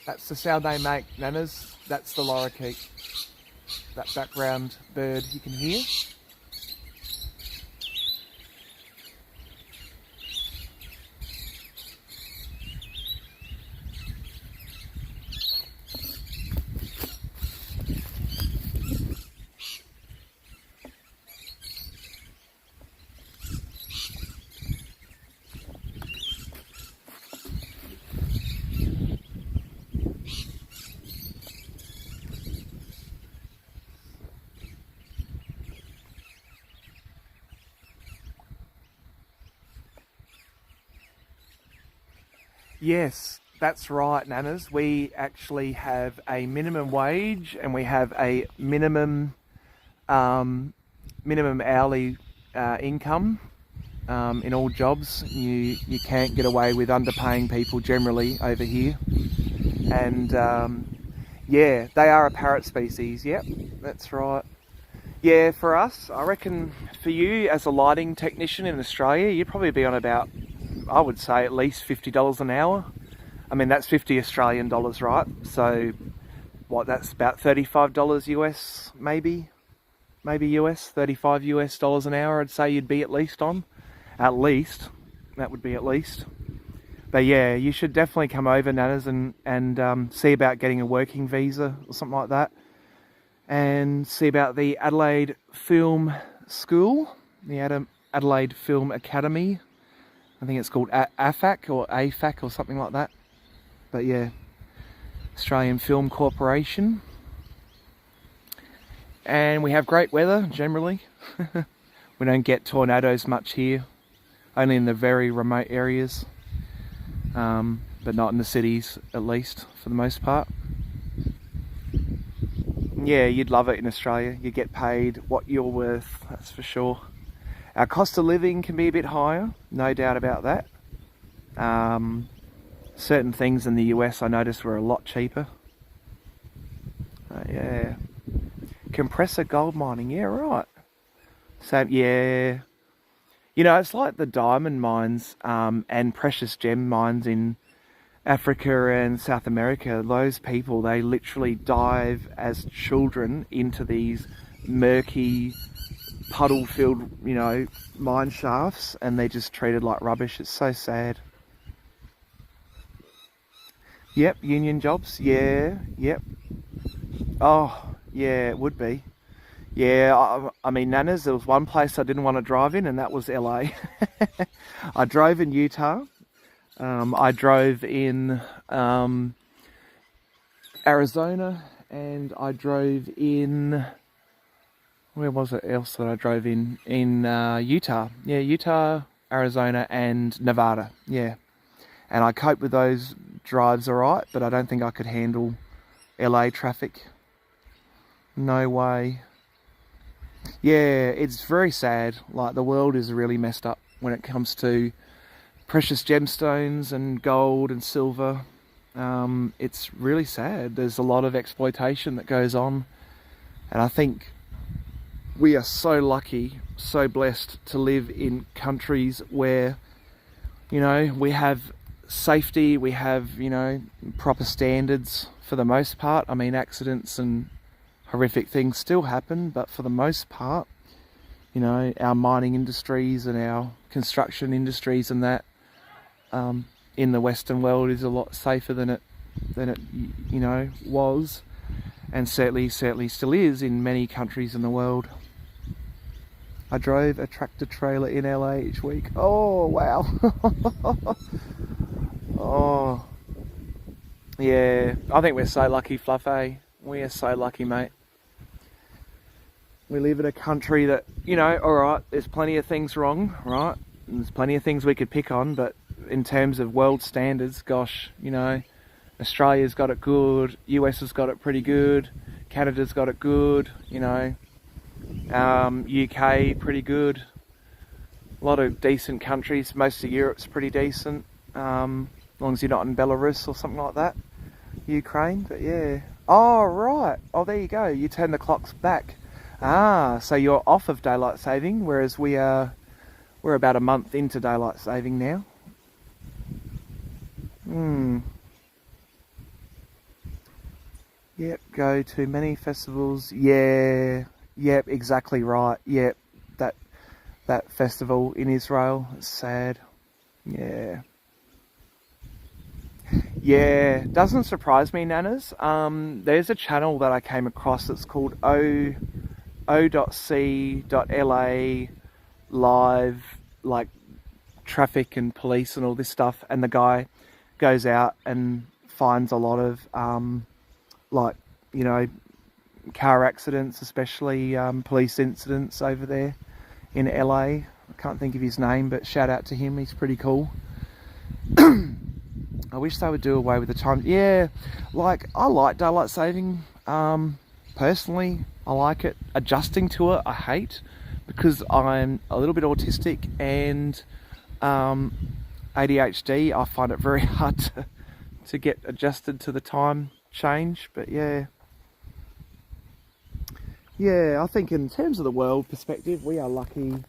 That's the sound they make, Nanas. That's the lorikeet. That background bird you can hear. Yes, that's right, Nanas. We actually have a minimum wage, and we have a minimum hourly income in all jobs. You can't get away with underpaying people generally over here, and yeah, they are a parrot species. Yep, that's right. Yeah, for us, I reckon for you as a lighting technician in Australia, you'd probably be on about, I would say, at least $50 an hour. I mean, that's 50 Australian dollars, right? So, what, that's about $35 US, maybe US, 35 US dollars an hour, I'd say you'd be at least on. At least. That would be at least. But yeah, you should definitely come over, Nanas, and see about getting a working visa or something like that. And see about the Adelaide Film School, the Adelaide Film Academy. I think it's called AFAC or AFAC or something like that. But yeah, Australian Film Corporation. And we have great weather, generally. We don't get tornadoes much here, only in the very remote areas. But not in the cities, at least, for the most part. Yeah, you'd love it in Australia. You get paid what you're worth, that's for sure. Our cost of living can be a bit higher, no doubt about that. Certain things in the US I noticed were a lot cheaper. Yeah. Compressor gold mining, yeah, right. So, yeah. You know, it's like the diamond mines and precious gem mines in Africa and South America. Those people, they literally dive as children into these murky, puddle-filled, you know, mine shafts, and they're just treated like rubbish. It's so sad. Yep, union jobs. Yeah, yep. Oh, yeah, it would be. Yeah, I mean, Nanas, there was one place I didn't want to drive in, and that was LA. I drove in Utah. I drove in Arizona, and I drove in, where was it else that I drove in? In Utah. Yeah, Utah, Arizona, and Nevada. Yeah. and I cope with those drives all right, but I don't think I could handle LA traffic. No way. Yeah, it's very sad. Like, the world is really messed up when it comes to precious gemstones and gold and silver. It's really sad. There's a lot of exploitation that goes on, and I think we are so lucky, so blessed to live in countries where, you know, we have safety, we have, you know, proper standards for the most part. I mean, accidents and horrific things still happen, but for the most part, you know, our mining industries and our construction industries and that in the Western world is a lot safer than it you know, was, and certainly still is in many countries in the world. I drove a tractor trailer in LA each week. Oh wow. Oh yeah, I think we're so lucky, Fluff, eh? We are so lucky, mate. We live in a country that, you know, alright, there's plenty of things wrong, right? And there's plenty of things we could pick on, but in terms of world standards, gosh, you know, Australia's got it good, US has got it pretty good, Canada's got it good, you know, UK pretty good, a lot of decent countries, most of Europe's pretty decent, as long as you're not in Belarus or something like that, Ukraine, but yeah. Oh right, oh there you go, you turn the clocks back. So you're off of daylight saving, whereas we're about a month into daylight saving now. Yep, go to many festivals. Yeah, yep, exactly right. Yep, that festival in Israel, it's sad. Yeah. Yeah, doesn't surprise me, Nanas. There's a channel that I came across that's called o.c.la live, like traffic and police and all this stuff, and the guy goes out and finds a lot of like, you know, car accidents, especially police incidents over there in LA. I can't think of his name, but shout out to him, he's pretty cool. I wish they would do away with the time. Yeah, like, I like daylight saving, personally. I like it. Adjusting to it, I hate, because I'm a little bit autistic and ADHD. I find it very hard to get adjusted to the time change, but yeah. Yeah, I think in terms of the world perspective, we are lucky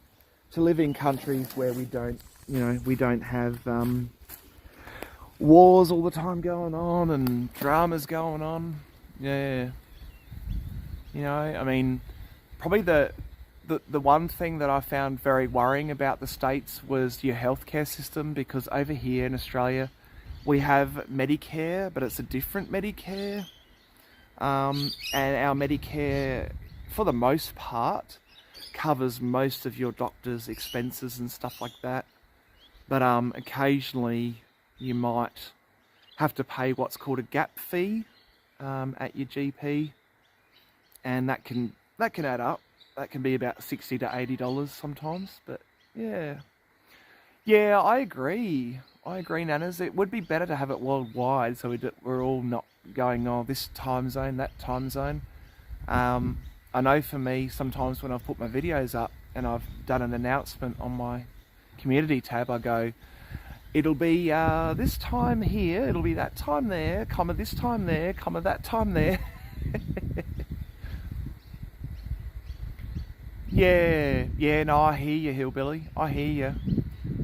to live in countries where we don't, you know, we don't have wars all the time going on and dramas going on. Yeah. You know, I mean, probably the one thing that I found very worrying about the States was your healthcare system, because over here in Australia, we have Medicare, but it's a different Medicare. And our Medicare, for the most part, covers most of your doctor's expenses and stuff like that. But occasionally you might have to pay what's called a gap fee at your GP, and that can add up. That can be about $60 to $80 sometimes. But yeah, I agree, Nanas. It would be better to have it worldwide, so we're all not going, oh, this time zone, that time zone. I know for me, sometimes when I've put my videos up and I've done an announcement on my community tab, I go, it'll be this time here, it'll be that time there, comma this time there, comma that time there. Yeah, no, I hear you, Hillbilly. I hear you.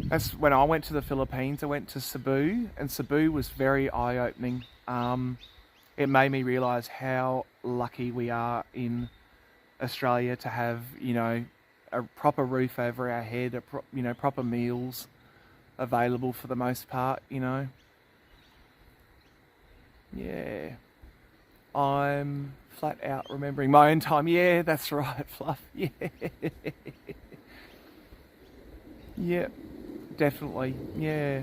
That's when I went to the Philippines. I went to Cebu, and Cebu was very eye-opening. It made me realise how lucky we are in Australia to have, you know, a proper roof over our head, you know, proper meals available for the most part, you know. Yeah. I'm flat out remembering my own time. Yeah, that's right, Fluff. Yeah. Yeah, definitely. Yeah.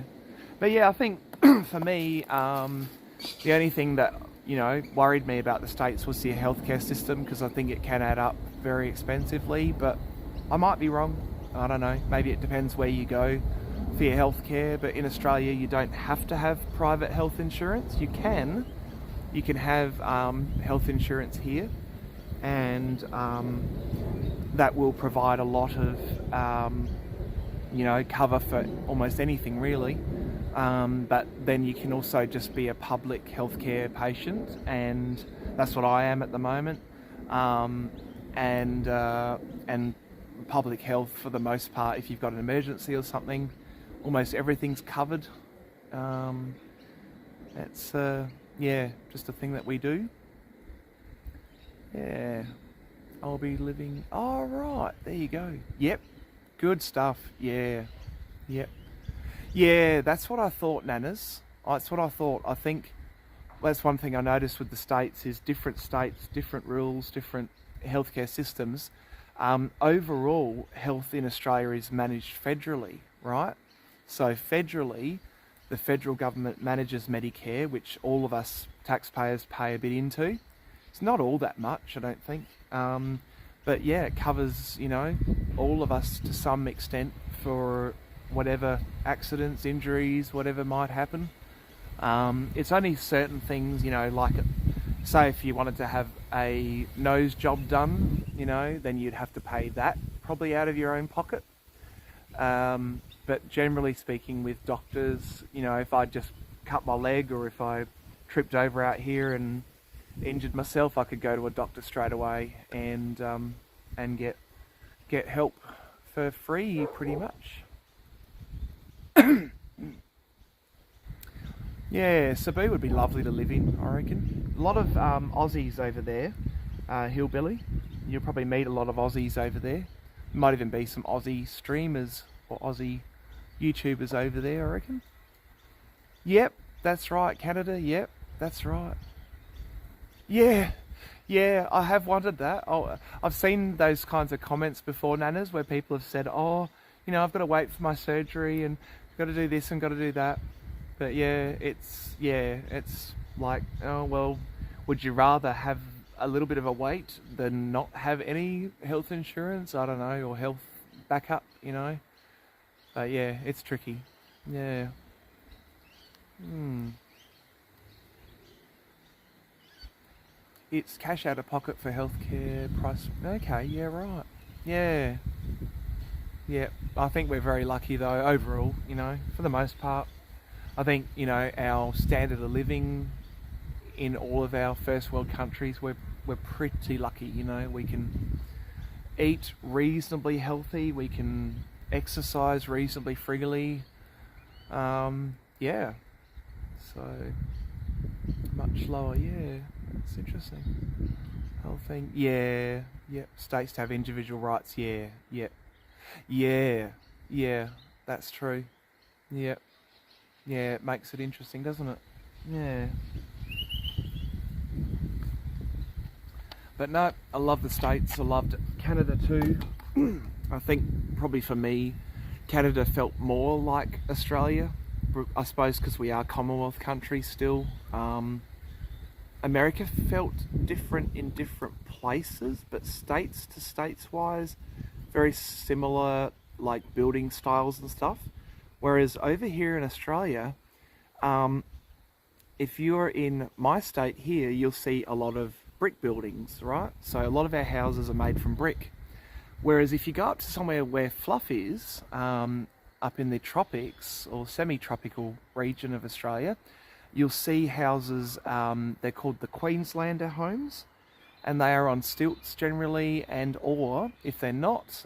But yeah, I think for me, the only thing that, you know, worried me about the States was the healthcare system, because I think it can add up very expensively, but I might be wrong. I don't know. Maybe it depends where you go. for your healthcare, but in Australia you don't have to have private health insurance. You can have health insurance here, and that will provide a lot of cover for almost anything really. But then you can also just be a public healthcare patient, and that's what I am at the moment. And public health, for the most part, if you've got an emergency or something, almost everything's covered. It's just a thing that we do. Yeah, I'll be living. Oh, right, there you go. Yep, good stuff. Yeah, yep. Yeah, that's what I thought, Nanas. That's what I thought. I think that's one thing I noticed with the states is different states, different rules, different healthcare systems. Overall, health in Australia is managed federally, right? So federally, the federal government manages Medicare, which all of us taxpayers pay a bit into. It's not all that much, I don't think. But yeah, it covers, all of us to some extent for whatever accidents, injuries, whatever might happen. It's only certain things, like say if you wanted to have a nose job done, then you'd have to pay that probably out of your own pocket. But generally speaking with doctors, if I just cut my leg or if I tripped over out here and injured myself, I could go to a doctor straight away and get help for free pretty much. Yeah, Cebu would be lovely to live in, I reckon. A lot of Aussies over there, hillbilly. You'll probably meet a lot of Aussies over there. Might even be some Aussie streamers or Aussie YouTubers over there, I reckon. Yep, that's right, Canada, yep, that's right. Yeah, I have wondered that. I've seen those kinds of comments before, Nanas, where people have said, I've got to wait for my surgery and I've got to do this and got to do that. But it's like, oh, well, would you rather have a little bit of a wait than not have any health insurance? I don't know, or health backup, But yeah, it's tricky. Yeah. It's cash out of pocket for healthcare price. Okay, yeah, right. Yeah. Yeah, I think we're very lucky though, overall, for the most part. I think, our standard of living in all of our first world countries, we're pretty lucky, we can eat reasonably healthy, we can exercise reasonably freely. Yeah. So much lower, yeah. It's interesting. Whole thing. Yeah. States to have individual rights, yeah. That's true. Yeah. Yeah, it makes it interesting, doesn't it? Yeah. But no, I love the States. I loved Canada too. I think probably for me, Canada felt more like Australia. I suppose because we are Commonwealth countries still. America felt different in different places, but states to states wise, very similar, like building styles and stuff. Whereas over here in Australia, if you're in my state here, you'll see a lot of brick buildings, right? So a lot of our houses are made from brick. Whereas if you go up to somewhere where fluff is, up in the tropics or semi-tropical region of Australia, you'll see houses, they're called the Queenslander homes, and they are on stilts generally, and or if they're not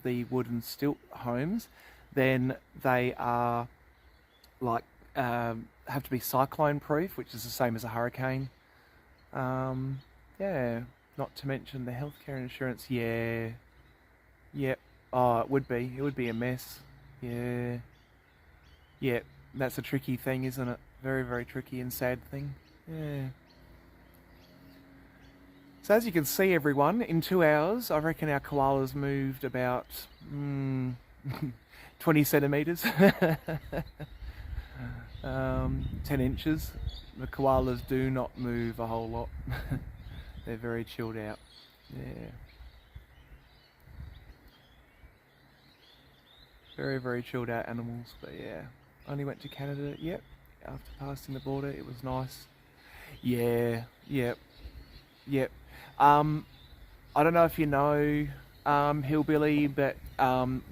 the wooden stilt homes, then they are like have to be cyclone proof, which is the same as a hurricane. Yeah, not to mention the healthcare insurance. Yeah. Oh, it would be a mess. Yeah, that's a tricky thing, isn't it? Very, very tricky and sad thing. Yeah. So as you can see, everyone, in 2 hours, I reckon our koalas moved about 20 centimetres, 10 inches. The koalas do not move a whole lot. They're very chilled out. Yeah. Very, very chilled out animals. But yeah, only went to Canada, yep, after passing the border. It was nice. Yeah, yep, yep. I don't know if you know Hillbilly, but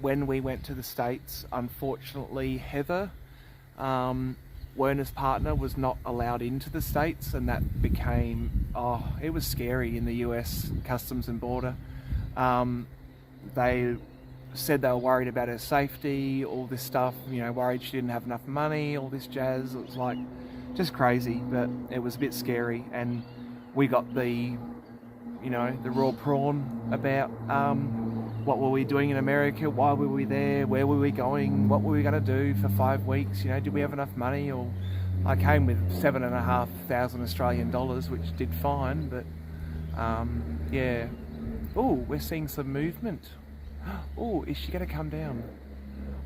when we went to the States, unfortunately, Heather, Werner's partner, was not allowed into the States, and that became, it was scary in the US Customs and Border. They said they were worried about her safety, all this stuff, worried she didn't have enough money, all this jazz. It was like just crazy, but it was a bit scary, and we got the raw prawn about what were we doing in America, why were we there, where were we going, what were we going to do for 5 weeks, did we have enough money? Or I came with $7,500 Australian dollars, which did fine, but yeah. Oh, we're seeing some movement. Oh, is she going to come down?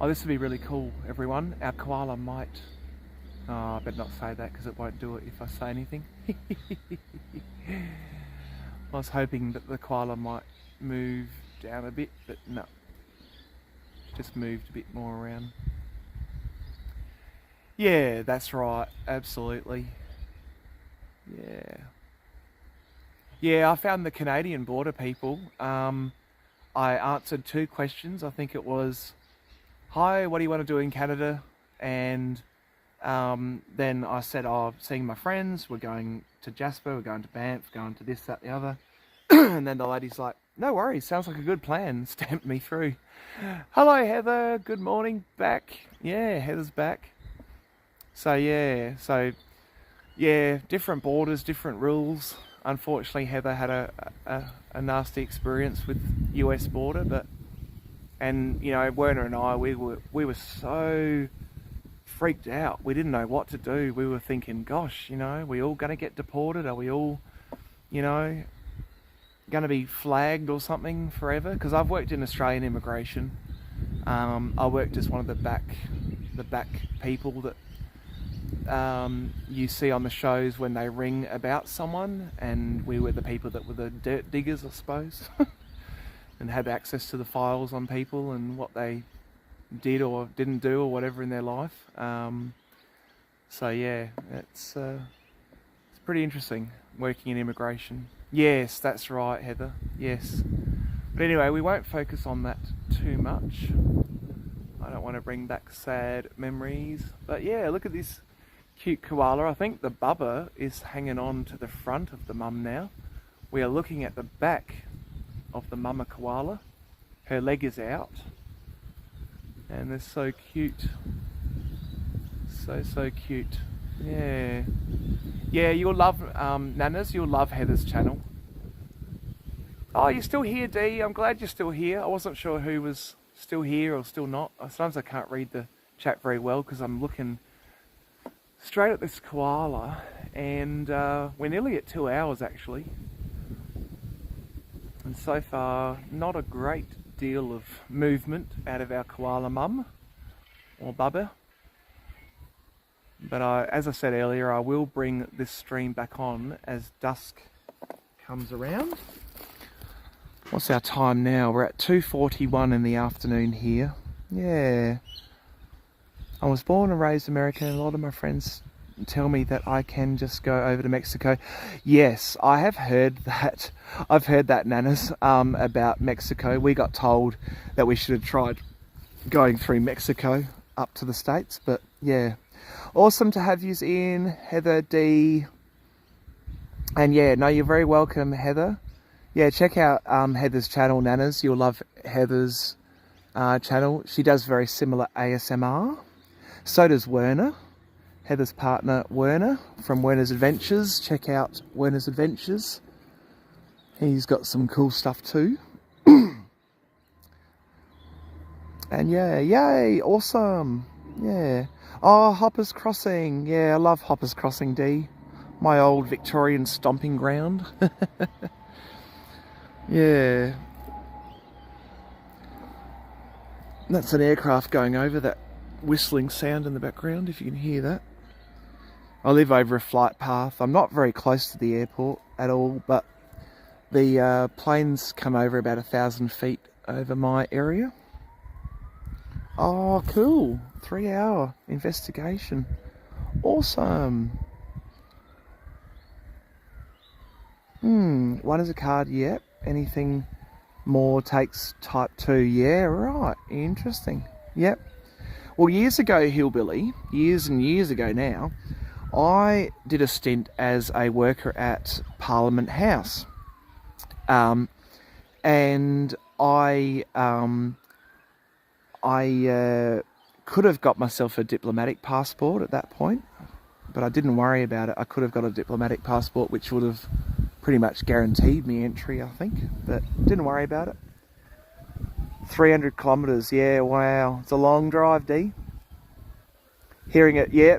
Oh, this would be really cool, everyone. Our koala might... Oh, I better not say that because it won't do it if I say anything. I was hoping that the koala might move down a bit, but no. Just moved a bit more around. Yeah, that's right. Absolutely. Yeah. Yeah, I found the Canadian border people. I answered 2 questions. I think it was, hi, what do you want to do in Canada? And then I said, seeing my friends, we're going to Jasper, we're going to Banff, going to this, that, the other. And then the lady's like, no worries, sounds like a good plan. Stamped me through. Hello, Heather. Good morning. Back. Yeah, Heather's back. So yeah, different borders, different rules. Unfortunately, Heather had a nasty experience with US border, and Werner and I, we were so freaked out. We didn't know what to do. We were thinking, gosh, we all going to get deported? Are we all, going to be flagged or something forever? Because I've worked in Australian immigration. I worked as one of the back people that you see on the shows when they ring about someone, and we were the people that were the dirt diggers, I suppose, and had access to the files on people and what they did or didn't do or whatever in their life. So yeah, it's pretty interesting working in immigration. Yes, that's right, Heather. Yes. But anyway, we won't focus on that too much. I don't want to bring back sad memories. But yeah, look at this cute koala. I think the bubba is hanging on to the front of the mum now. We are looking at the back of the mama koala. Her leg is out. And they're so cute. So cute. Yeah. Yeah, you'll love, Nanas, you'll love Heather's channel. Oh, you're still here, Dee. I'm glad you're still here. I wasn't sure who was still here or still not. Sometimes I can't read the chat very well because I'm looking straight at this koala, and we're nearly at 2 hours actually. And so far, not a great deal of movement out of our koala mum or bubba. But as I said earlier, I will bring this stream back on as dusk comes around. What's our time now? We're at 2:41 in the afternoon here. Yeah. I was born and raised American, and a lot of my friends tell me that I can just go over to Mexico. Yes, I have heard that. I've heard that, Nanas, about Mexico. We got told that we should have tried going through Mexico up to the States, but yeah. Awesome to have you in, Heather D. And yeah, no, you're very welcome, Heather. Yeah, check out Heather's channel, Nanas. You'll love Heather's channel. She does very similar ASMR. So does Werner, Heather's partner Werner from Werner's Adventures. Check out Werner's Adventures. He's got some cool stuff too. And yeah, yay, awesome. Yeah. Oh, Hoppers Crossing. Yeah, I love Hoppers Crossing, D. My old Victorian stomping ground. Yeah. That's an aircraft going over, that whistling sound in the background, if you can hear that. I live over a flight path. I'm not very close to the airport at all, but the planes come over about 1,000 feet over my area. Oh, cool. 3-hour investigation. Awesome. One is a card, yep. Anything more takes type 2. Yeah, right. Interesting. Yep. Well, years ago, Hillbilly, years and years ago now, I did a stint as a worker at Parliament House. And I could have got myself a diplomatic passport at that point, but I didn't worry about it. I could have got a diplomatic passport, which would have pretty much guaranteed me entry, I think, but didn't worry about it. 300 kilometres, yeah, wow. It's a long drive, D. Hearing it, yeah.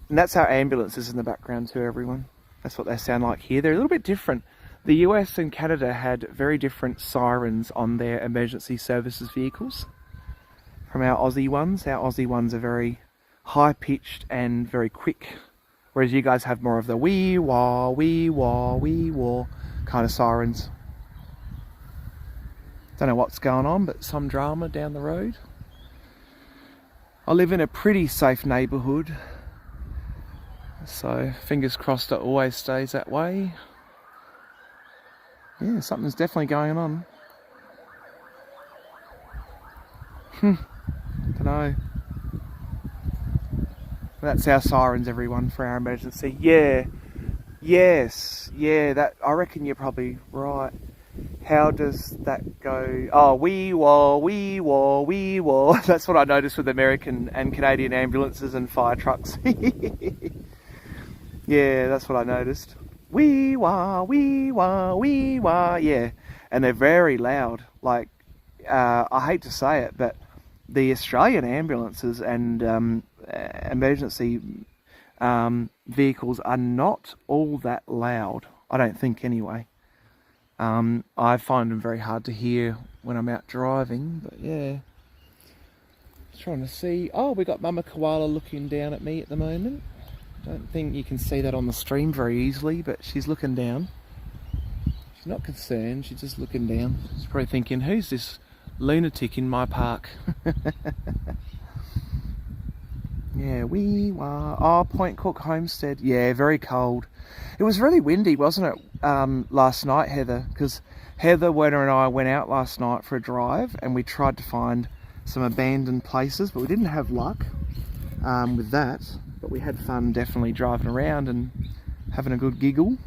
And that's our ambulances in the background too, everyone. That's what they sound like here. They're a little bit different. The US and Canada had very different sirens on their emergency services vehicles from our Aussie ones. Our Aussie ones are very high-pitched and very quick, whereas you guys have more of the wee-wah, wee-wah, wee-wah kind of sirens. Don't know what's going on, but some drama down the road. I live in a pretty safe neighbourhood, so fingers crossed it always stays that way. Yeah, something's definitely going on. Dunno. That's our sirens, everyone, for our emergency. Yeah. Yes. Yeah, that, I reckon you're probably right. How does that go? Oh, wee-wah, wee-wah, wee-wah. That's what I noticed with American and Canadian ambulances and fire trucks. Yeah, that's what I noticed. Wee-wah, wee-wah, wee-wah. Yeah, and they're very loud. Like, I hate to say it, but the Australian ambulances and emergency vehicles are not all that loud. I don't think, anyway. I find them very hard to hear when I'm out driving, but yeah. Just trying to see. Oh, we got Mama Koala looking down at me at the moment. Don't think you can see that on the stream very easily, but she's looking down. She's not concerned, she's just looking down. She's probably thinking, who's this lunatic in my park? Yeah, wee-wah. Oh, Point Cook Homestead. Yeah, very cold. It was really windy, wasn't it, last night, Heather? Because Heather, Werner and I went out last night for a drive and we tried to find some abandoned places, but we didn't have luck with that. But we had fun definitely driving around and having a good giggle.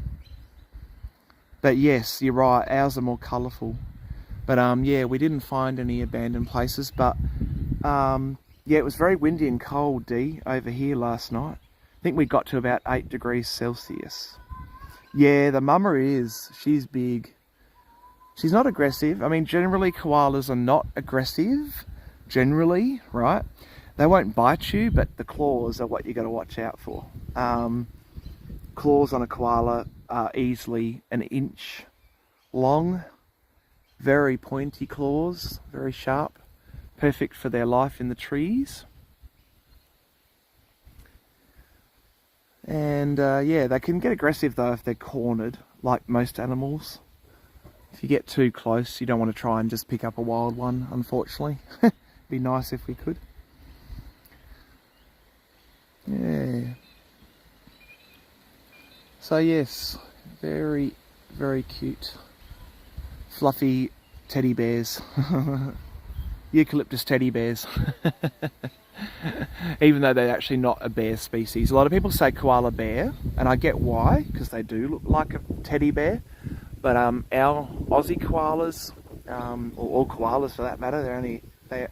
But yes, you're right, ours are more colourful. But yeah, we didn't find any abandoned places, but yeah, it was very windy and cold, D, over here last night. I think we got to about 8 degrees Celsius. Yeah, the mama is. She's big. She's not aggressive. I mean, generally koalas are not aggressive. Generally, right? They won't bite you, but the claws are what you got to watch out for. Claws on a koala are easily an inch long. Very pointy claws, very sharp. Perfect for their life in the trees. And yeah, they can get aggressive though if they're cornered, like most animals. If you get too close, you don't want to try and just pick up a wild one, unfortunately. It'd be nice if we could. Yeah. So yes, very, very cute. Fluffy teddy bears. Eucalyptus teddy bears. Even though they're actually not a bear species. A lot of people say koala bear, and I get why, because they do look like a teddy bear. But our Aussie koalas, or all koalas for that matter, they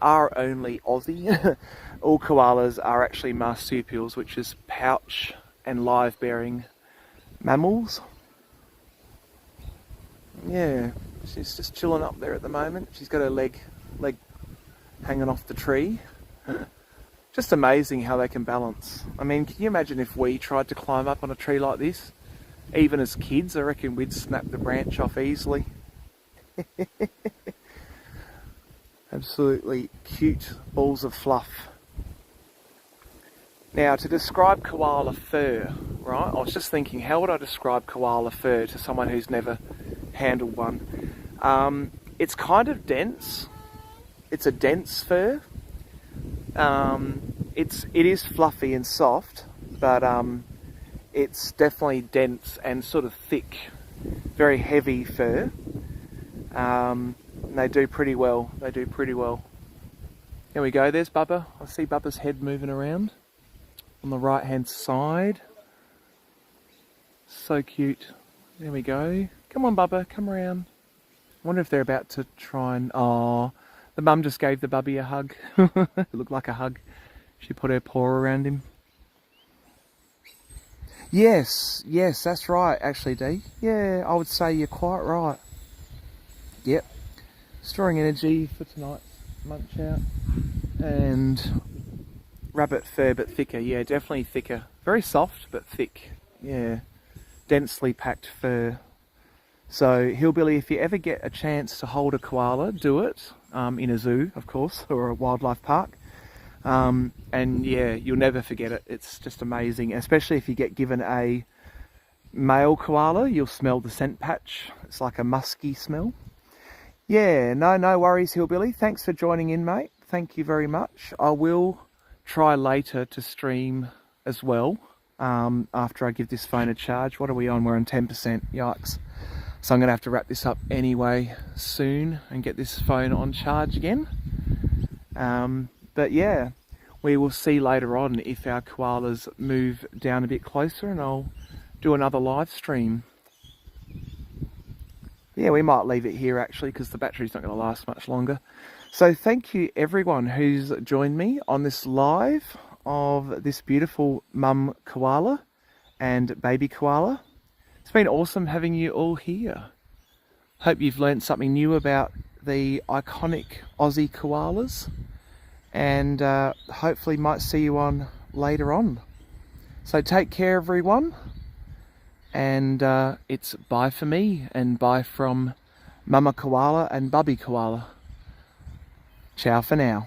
are only Aussie. All koalas are actually marsupials, which is pouch and live-bearing mammals. Yeah, she's just chilling up there at the moment. She's got her leg hanging off the tree. Just amazing how they can balance. I mean, can you imagine if we tried to climb up on a tree like this? Even as kids, I reckon we'd snap the branch off easily. Absolutely cute balls of fluff. Now, to describe koala fur, right? I was just thinking, how would I describe koala fur to someone who's never handled one? It's kind of dense. it's a dense fur. It is fluffy and soft, but it's definitely dense and sort of thick, very heavy fur. And they do pretty well. They do pretty well. There we go. There's Bubba. I see Bubba's head moving around on the right hand side. So cute. There we go. Come on, Bubba. Come around. I wonder if they're about to try and... Oh, the mum just gave the bubby a hug. It looked like a hug. She put her paw around him. Yes, that's right, actually, Dee. Yeah, I would say you're quite right. Yep. Storing energy for tonight's munch out. And rabbit fur, but thicker. Yeah, definitely thicker. Very soft, but thick. Yeah. Densely packed fur. So, Hillbilly, if you ever get a chance to hold a koala, do it. In a zoo, of course, or a wildlife park. And yeah, you'll never forget it. It's just amazing, especially if you get given a male koala. You'll smell the scent patch. It's like a musky smell. Yeah, no worries, Hillbilly. Thanks for joining in, mate. Thank you very much. I will try later to stream as well, after I give this phone a charge. What are we on? We're on 10%. Yikes. So I'm going to have to wrap this up anyway soon and get this phone on charge again. But yeah, we will see later on if our koalas move down a bit closer, and I'll do another live stream. Yeah, we might leave it here actually, because the battery's not going to last much longer. So thank you everyone who's joined me on this live of this beautiful mum koala and baby koala. It's been awesome having you all here. Hope you've learned something new about the iconic Aussie koalas, and hopefully might see you on later on. So take care everyone, and it's bye for me and bye from Mama Koala and Bubby Koala. Ciao for now.